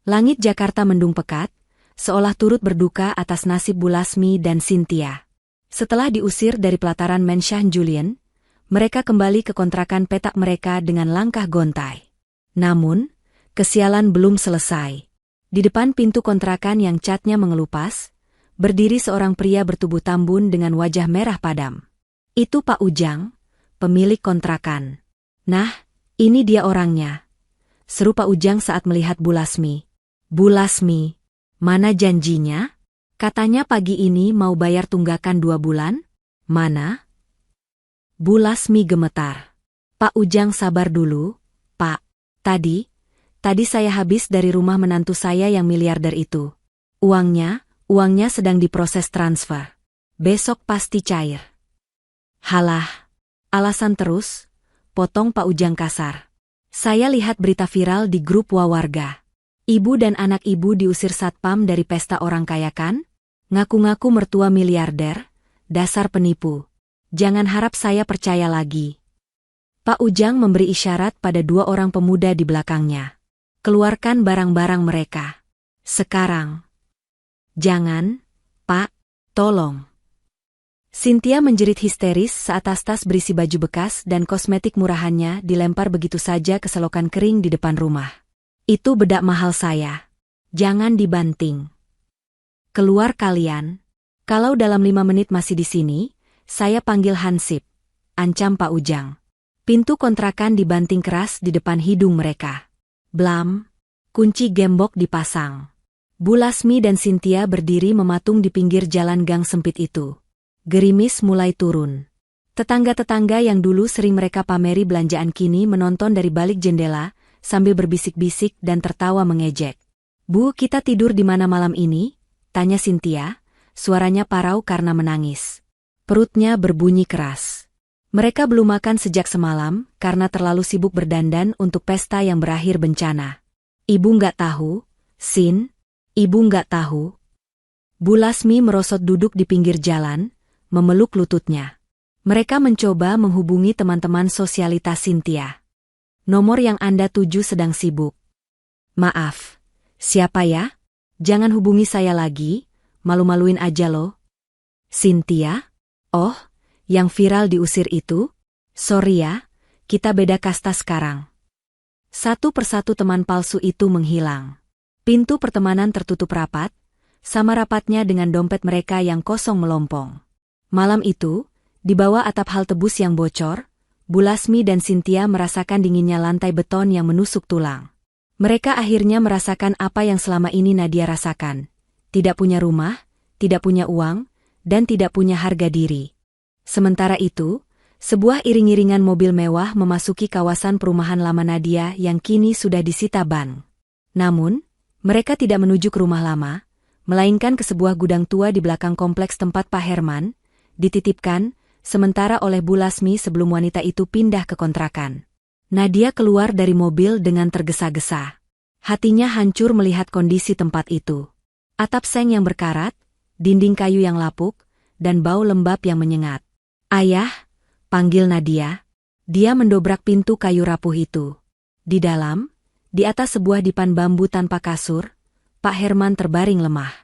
Langit Jakarta mendung pekat, seolah turut berduka atas nasib Bu Lasmi dan Cynthia. Setelah diusir dari pelataran Mansion Julian, mereka kembali ke kontrakan petak mereka dengan langkah gontai. Namun, kesialan belum selesai. Di depan pintu kontrakan yang catnya mengelupas, berdiri seorang pria bertubuh tambun dengan wajah merah padam. Itu Pak Ujang, pemilik kontrakan. Nah, ini dia orangnya, seru Pak Ujang saat melihat Bu Lasmi. Bu Lasmi, mana janjinya? Katanya pagi ini mau bayar tunggakan 2 bulan? Mana? Bu Lasmi gemetar. Pak Ujang sabar dulu, Pak. Tadi saya habis dari rumah menantu saya yang miliarder itu. Uangnya sedang diproses transfer. Besok pasti cair. Halah, alasan terus, potong Pak Ujang kasar. Saya lihat berita viral di grup warga. Ibu dan anak ibu diusir satpam dari pesta orang kaya kan? Ngaku-ngaku mertua miliarder, dasar penipu. Jangan harap saya percaya lagi. Pak Ujang memberi isyarat pada 2 orang pemuda di belakangnya. Keluarkan barang-barang mereka. Sekarang. Jangan, Pak, tolong. Cynthia menjerit histeris saat tas-tas berisi baju bekas dan kosmetik murahannya dilempar begitu saja ke selokan kering di depan rumah. Itu bedak mahal saya. Jangan dibanting. Keluar kalian. Kalau dalam 5 menit masih di sini, saya panggil Hansip. Ancam Pak Ujang. Pintu kontrakan dibanting keras di depan hidung mereka. Blam. Kunci gembok dipasang. Bu Lasmi dan Cynthia berdiri mematung di pinggir jalan gang sempit itu. Gerimis mulai turun. Tetangga-tetangga yang dulu sering mereka pameri belanjaan kini menonton dari balik jendela, sambil berbisik-bisik dan tertawa mengejek. Bu, kita tidur di mana malam ini? Tanya Cynthia, suaranya parau karena menangis. Perutnya berbunyi keras. Mereka belum makan sejak semalam karena terlalu sibuk berdandan untuk pesta yang berakhir bencana. Ibu nggak tahu, Sin? Ibu nggak tahu? Bu Lasmi merosot duduk di pinggir jalan, memeluk lututnya. Mereka mencoba menghubungi teman-teman sosialitas Cynthia. Nomor yang Anda tuju sedang sibuk. Maaf, siapa ya? Jangan hubungi saya lagi, malu-maluin aja loh. Cynthia? Oh, yang viral diusir itu? Sorry ya, kita beda kasta sekarang. Satu persatu teman palsu itu menghilang. Pintu pertemanan tertutup rapat, sama rapatnya dengan dompet mereka yang kosong melompong. Malam itu, di bawah atap halte bus yang bocor, Bu Lasmi dan Cynthia merasakan dinginnya lantai beton yang menusuk tulang. Mereka akhirnya merasakan apa yang selama ini Nadia rasakan. Tidak punya rumah, tidak punya uang, dan tidak punya harga diri. Sementara itu, sebuah iring-iringan mobil mewah memasuki kawasan perumahan lama Nadia yang kini sudah disita bank. Namun, mereka tidak menuju ke rumah lama, melainkan ke sebuah gudang tua di belakang kompleks tempat Pak Herman dititipkan, sementara oleh Bu Lasmi sebelum wanita itu pindah ke kontrakan. Nadia keluar dari mobil dengan tergesa-gesa. Hatinya hancur melihat kondisi tempat itu. Atap seng yang berkarat, dinding kayu yang lapuk, dan bau lembab yang menyengat. Ayah, panggil Nadia. Dia mendobrak pintu kayu rapuh itu. Di dalam, di atas sebuah dipan bambu tanpa kasur, Pak Herman terbaring lemah.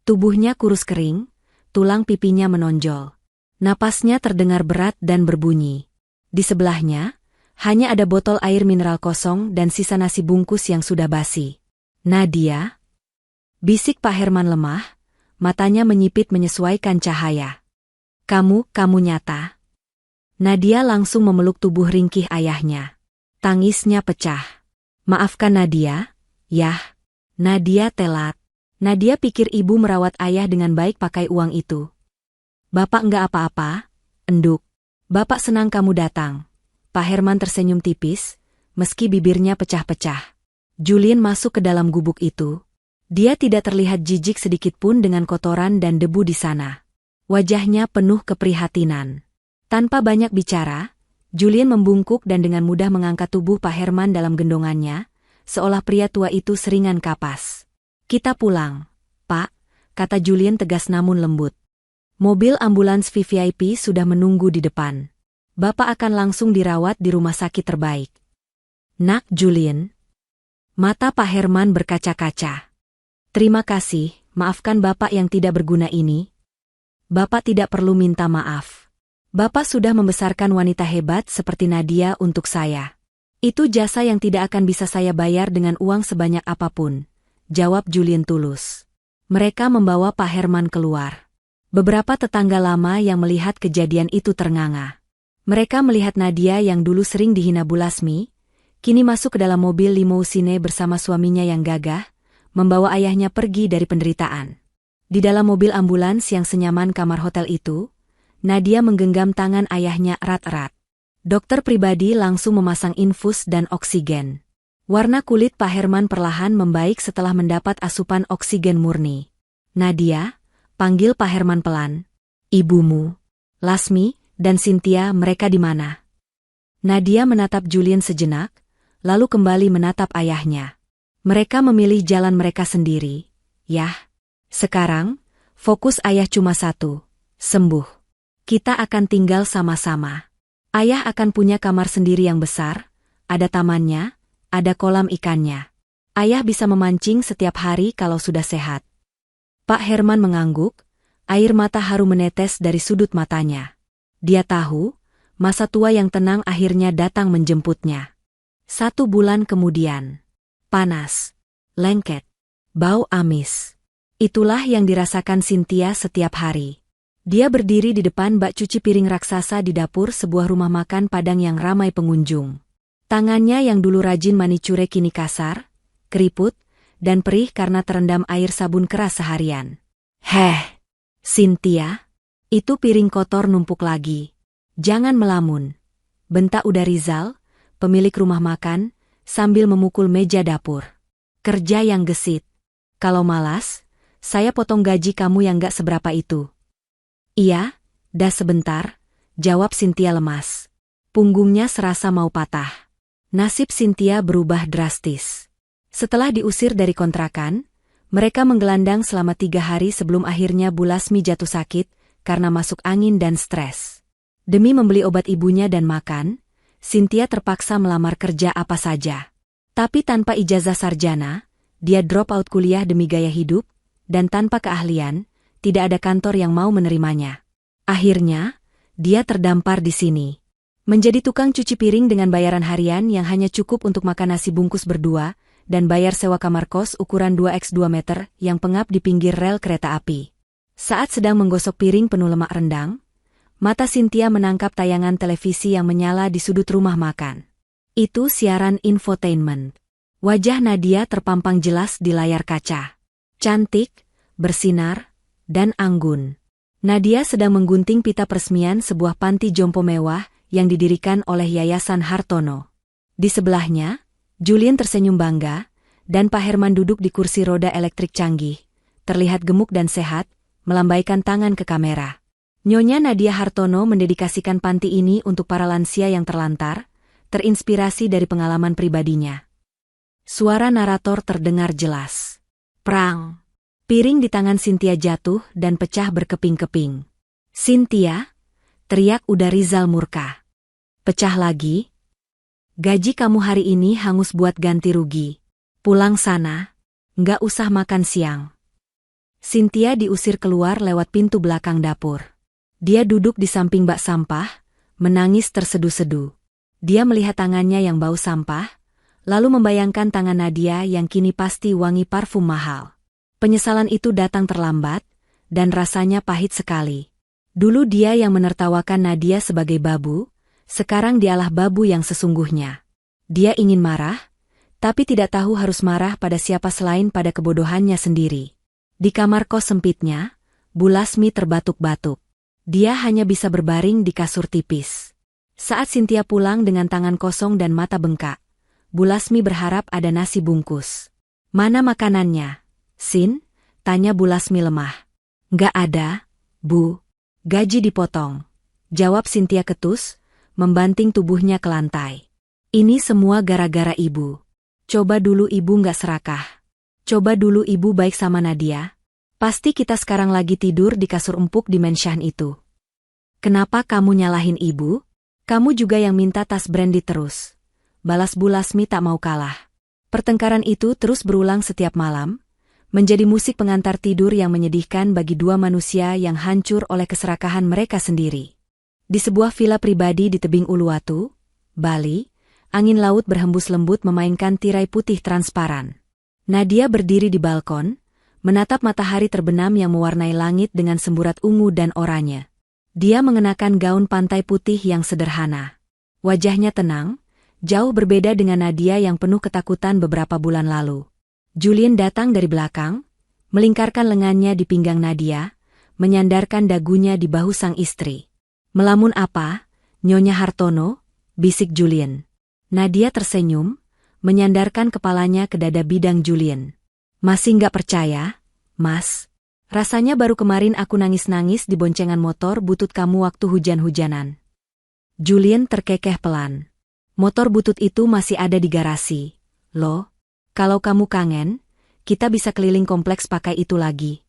Tubuhnya kurus kering, tulang pipinya menonjol. Napasnya terdengar berat dan berbunyi. Di sebelahnya, hanya ada botol air mineral kosong dan sisa nasi bungkus yang sudah basi. Nadia? Bisik Pak Herman lemah, matanya menyipit menyesuaikan cahaya. Kamu nyata. Nadia langsung memeluk tubuh ringkih ayahnya. Tangisnya pecah. Maafkan Nadia, yah. Nadia telat. Nadia pikir ibu merawat ayah dengan baik pakai uang itu. Bapak nggak apa-apa, enduk. Bapak senang kamu datang. Pak Herman tersenyum tipis, meski bibirnya pecah-pecah. Julian masuk ke dalam gubuk itu. Dia tidak terlihat jijik sedikitpun dengan kotoran dan debu di sana. Wajahnya penuh keprihatinan. Tanpa banyak bicara, Julian membungkuk dan dengan mudah mengangkat tubuh Pak Herman dalam gendongannya, seolah pria tua itu seringan kapas. Kita pulang, Pak, kata Julian tegas namun lembut. Mobil ambulans VVIP sudah menunggu di depan. Bapak akan langsung dirawat di rumah sakit terbaik. Nak Julian. Mata Pak Herman berkaca-kaca. Terima kasih, maafkan Bapak yang tidak berguna ini. Bapak tidak perlu minta maaf. Bapak sudah membesarkan wanita hebat seperti Nadia untuk saya. Itu jasa yang tidak akan bisa saya bayar dengan uang sebanyak apapun, jawab Julian tulus. Mereka membawa Pak Herman keluar. Beberapa tetangga lama yang melihat kejadian itu ternganga. Mereka melihat Nadia yang dulu sering dihina Bu Lasmi, kini masuk ke dalam mobil limousine bersama suaminya yang gagah, membawa ayahnya pergi dari penderitaan. Di dalam mobil ambulans yang senyaman kamar hotel itu, Nadia menggenggam tangan ayahnya erat-erat. Dokter pribadi langsung memasang infus dan oksigen. Warna kulit Pak Herman perlahan membaik setelah mendapat asupan oksigen murni. Nadia, panggil Pak Herman pelan. Ibumu, Lasmi, dan Cynthia, mereka di mana? Nadia menatap Julian sejenak, lalu kembali menatap ayahnya. Mereka memilih jalan mereka sendiri. Yah, sekarang, fokus ayah cuma satu, sembuh. Kita akan tinggal sama-sama. Ayah akan punya kamar sendiri yang besar, ada tamannya, ada kolam ikannya. Ayah bisa memancing setiap hari kalau sudah sehat. Pak Herman mengangguk, air mata haru menetes dari sudut matanya. Dia tahu, masa tua yang tenang akhirnya datang menjemputnya. 1 bulan kemudian. Panas, lengket, bau amis. Itulah yang dirasakan Cynthia setiap hari. Dia berdiri di depan bak cuci piring raksasa di dapur sebuah rumah makan Padang yang ramai pengunjung. Tangannya yang dulu rajin manicure kini kasar, keriput, dan perih karena terendam air sabun keras seharian. Heh, Cynthia, itu piring kotor numpuk lagi. Jangan melamun, bentak udah Rizal, pemilik rumah makan, sambil memukul meja dapur. Kerja yang gesit. Kalau malas, saya potong gaji kamu yang gak seberapa itu. Iya, dah sebentar, jawab Cynthia lemas. Punggungnya serasa mau patah. Nasib Cynthia berubah drastis. Setelah diusir dari kontrakan, mereka menggelandang selama 3 hari sebelum akhirnya Bu Lasmi jatuh sakit karena masuk angin dan stres. Demi membeli obat ibunya dan makan, Cynthia terpaksa melamar kerja apa saja. Tapi tanpa ijazah sarjana, dia drop out kuliah demi gaya hidup, dan tanpa keahlian, tidak ada kantor yang mau menerimanya. Akhirnya, dia terdampar di sini. Menjadi tukang cuci piring dengan bayaran harian yang hanya cukup untuk makan nasi bungkus berdua, dan bayar sewa kamar kos ukuran 2x2 meter yang pengap di pinggir rel kereta api. Saat sedang menggosok piring penuh lemak rendang, mata Cynthia menangkap tayangan televisi yang menyala di sudut rumah makan. Itu siaran infotainment. Wajah Nadia terpampang jelas di layar kaca. Cantik, bersinar, dan anggun. Nadia sedang menggunting pita peresmian sebuah panti jompo mewah yang didirikan oleh Yayasan Hartono. Di sebelahnya, Julian tersenyum bangga, dan Pak Herman duduk di kursi roda elektrik canggih, terlihat gemuk dan sehat, melambaikan tangan ke kamera. Nyonya Nadia Hartono mendedikasikan panti ini untuk para lansia yang terlantar, terinspirasi dari pengalaman pribadinya. Suara narator terdengar jelas. Prang! Piring di tangan Cynthia jatuh dan pecah berkeping-keping. Cynthia, teriak udah Rizal murka. Pecah lagi? Gaji kamu hari ini hangus buat ganti rugi. Pulang sana, nggak usah makan siang. Cynthia diusir keluar lewat pintu belakang dapur. Dia duduk di samping bak sampah, menangis terseduh-seduh. Dia melihat tangannya yang bau sampah, lalu membayangkan tangan Nadia yang kini pasti wangi parfum mahal. Penyesalan itu datang terlambat, dan rasanya pahit sekali. Dulu dia yang menertawakan Nadia sebagai babu, sekarang dialah babu yang sesungguhnya. Dia ingin marah, tapi tidak tahu harus marah pada siapa selain pada kebodohannya sendiri. Di kamar kos sempitnya, Bu Lasmi terbatuk-batuk. Dia hanya bisa berbaring di kasur tipis. Saat Cynthia pulang dengan tangan kosong dan mata bengkak, Bu Lasmi berharap ada nasi bungkus. Mana makanannya? Sin? Tanya Bu Lasmi lemah. Nggak ada, Bu. Gaji dipotong. Jawab Cynthia ketus, membanting tubuhnya ke lantai. Ini semua gara-gara ibu. Coba dulu ibu nggak serakah. Coba dulu ibu baik sama Nadia. Pasti kita sekarang lagi tidur di kasur empuk di Menshan itu. Kenapa kamu nyalahin ibu? Kamu juga yang minta tas brandy terus. Balas Bu Lasmi tak mau kalah. Pertengkaran itu terus berulang setiap malam, menjadi musik pengantar tidur yang menyedihkan bagi dua manusia yang hancur oleh keserakahan mereka sendiri. Di sebuah villa pribadi di tebing Uluwatu, Bali, angin laut berhembus lembut memainkan tirai putih transparan. Nadia berdiri di balkon, menatap matahari terbenam yang mewarnai langit dengan semburat ungu dan oranye. Dia mengenakan gaun pantai putih yang sederhana. Wajahnya tenang, jauh berbeda dengan Nadia yang penuh ketakutan beberapa bulan lalu. Julien datang dari belakang, melingkarkan lengannya di pinggang Nadia, menyandarkan dagunya di bahu sang istri. "Melamun apa, Nyonya Hartono?" bisik Julien. Nadia tersenyum, menyandarkan kepalanya ke dada bidang Julien. "Masih nggak percaya, Mas? Rasanya baru kemarin aku nangis-nangis di boncengan motor butut kamu waktu hujan-hujanan." Julien terkekeh pelan. "Motor butut itu masih ada di garasi. Loh, kalau kamu kangen, kita bisa keliling kompleks pakai itu lagi."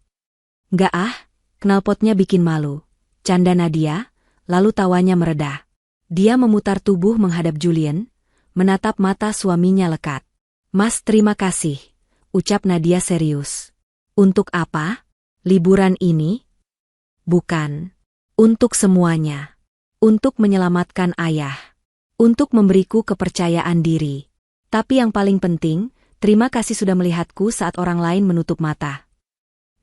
"Nggak ah, knalpotnya bikin malu," canda Nadia, lalu tawanya meredah. Dia memutar tubuh menghadap Julien, menatap mata suaminya lekat. "Mas, terima kasih," ucap Nadia serius. "Untuk apa? Liburan ini?" "Bukan. Untuk semuanya. Untuk menyelamatkan ayah. Untuk memberiku kepercayaan diri. Tapi yang paling penting, terima kasih sudah melihatku saat orang lain menutup mata."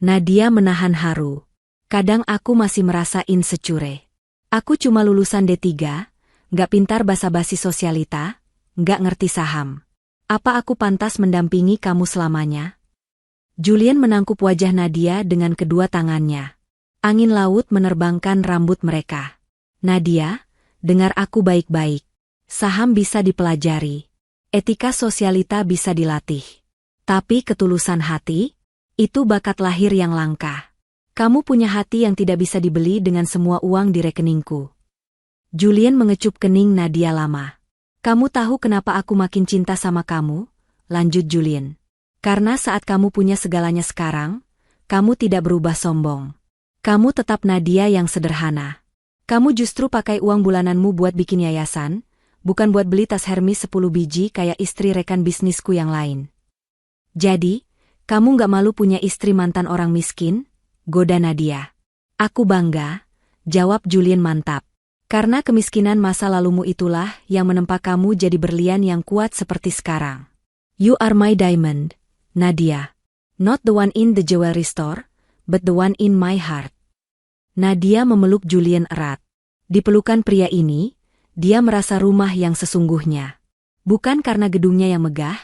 Nadia menahan haru. "Kadang aku masih merasa insecure. Aku cuma lulusan D3, nggak pintar basa-basi sosialita, nggak ngerti saham. Apa aku pantas mendampingi kamu selamanya?" Julien menangkup wajah Nadia dengan kedua tangannya. Angin laut menerbangkan rambut mereka. "Nadia, dengar aku baik-baik. Saham bisa dipelajari. Etika sosialita bisa dilatih. Tapi ketulusan hati, itu bakat lahir yang langka. Kamu punya hati yang tidak bisa dibeli dengan semua uang di rekeningku." Julien mengecup kening Nadia lama. "Kamu tahu kenapa aku makin cinta sama kamu?" lanjut Julien. "Karena saat kamu punya segalanya sekarang, kamu tidak berubah sombong. Kamu tetap Nadia yang sederhana. Kamu justru pakai uang bulananmu buat bikin yayasan, bukan buat beli tas Hermes 10 biji kayak istri rekan bisnisku yang lain." "Jadi, kamu nggak malu punya istri mantan orang miskin?" goda Nadia. "Aku bangga," jawab Julien mantap. "Karena kemiskinan masa lalumu itulah yang menempa kamu jadi berlian yang kuat seperti sekarang. You are my diamond, Nadia. Not the one in the jewelry store, but the one in my heart." Nadia memeluk Julien erat. Di pelukan pria ini, dia merasa rumah yang sesungguhnya. Bukan karena gedungnya yang megah,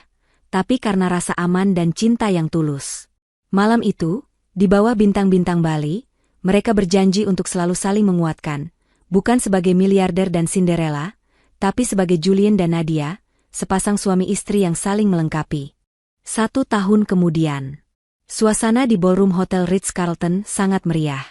tapi karena rasa aman dan cinta yang tulus. Malam itu, di bawah bintang-bintang Bali, mereka berjanji untuk selalu saling menguatkan, bukan sebagai miliarder dan Cinderella, tapi sebagai Julien dan Nadia, sepasang suami istri yang saling melengkapi. 1 tahun kemudian, suasana di ballroom Hotel Ritz-Carlton sangat meriah.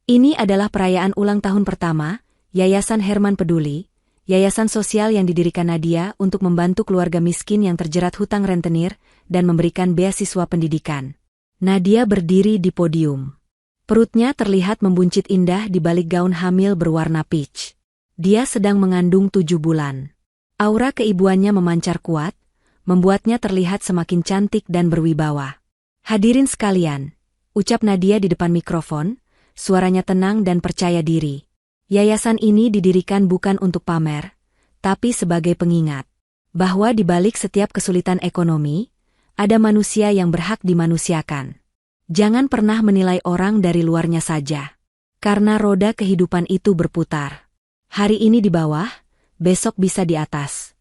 Ini adalah perayaan ulang tahun pertama, Yayasan Herman Peduli, yayasan sosial yang didirikan Nadia untuk membantu keluarga miskin yang terjerat hutang rentenir dan memberikan beasiswa pendidikan. Nadia berdiri di podium. Perutnya terlihat membuncit indah di balik gaun hamil berwarna peach. Dia sedang mengandung 7 bulan. Aura keibuannya memancar kuat, membuatnya terlihat semakin cantik dan berwibawa. "Hadirin sekalian," ucap Nadia di depan mikrofon, suaranya tenang dan percaya diri. "Yayasan ini didirikan bukan untuk pamer, tapi sebagai pengingat bahwa di balik setiap kesulitan ekonomi, ada manusia yang berhak dimanusiakan. Jangan pernah menilai orang dari luarnya saja, karena roda kehidupan itu berputar. Hari ini di bawah, besok bisa di atas."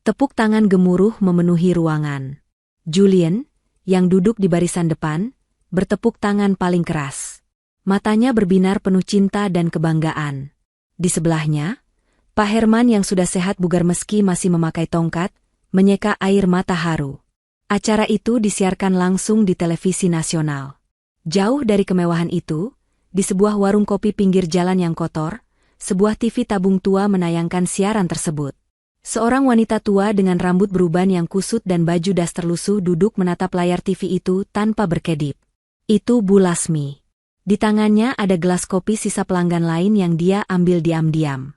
Tepuk tangan gemuruh memenuhi ruangan. Julien, yang duduk di barisan depan, bertepuk tangan paling keras. Matanya berbinar penuh cinta dan kebanggaan. Di sebelahnya, Pak Herman yang sudah sehat bugar meski masih memakai tongkat, menyeka air mata haru. Acara itu disiarkan langsung di televisi nasional. Jauh dari kemewahan itu, di sebuah warung kopi pinggir jalan yang kotor, sebuah TV tabung tua menayangkan siaran tersebut. Seorang wanita tua dengan rambut beruban yang kusut dan baju daster lusuh duduk menatap layar TV itu tanpa berkedip. Itu Bu Lasmi. Di tangannya ada gelas kopi sisa pelanggan lain yang dia ambil diam-diam.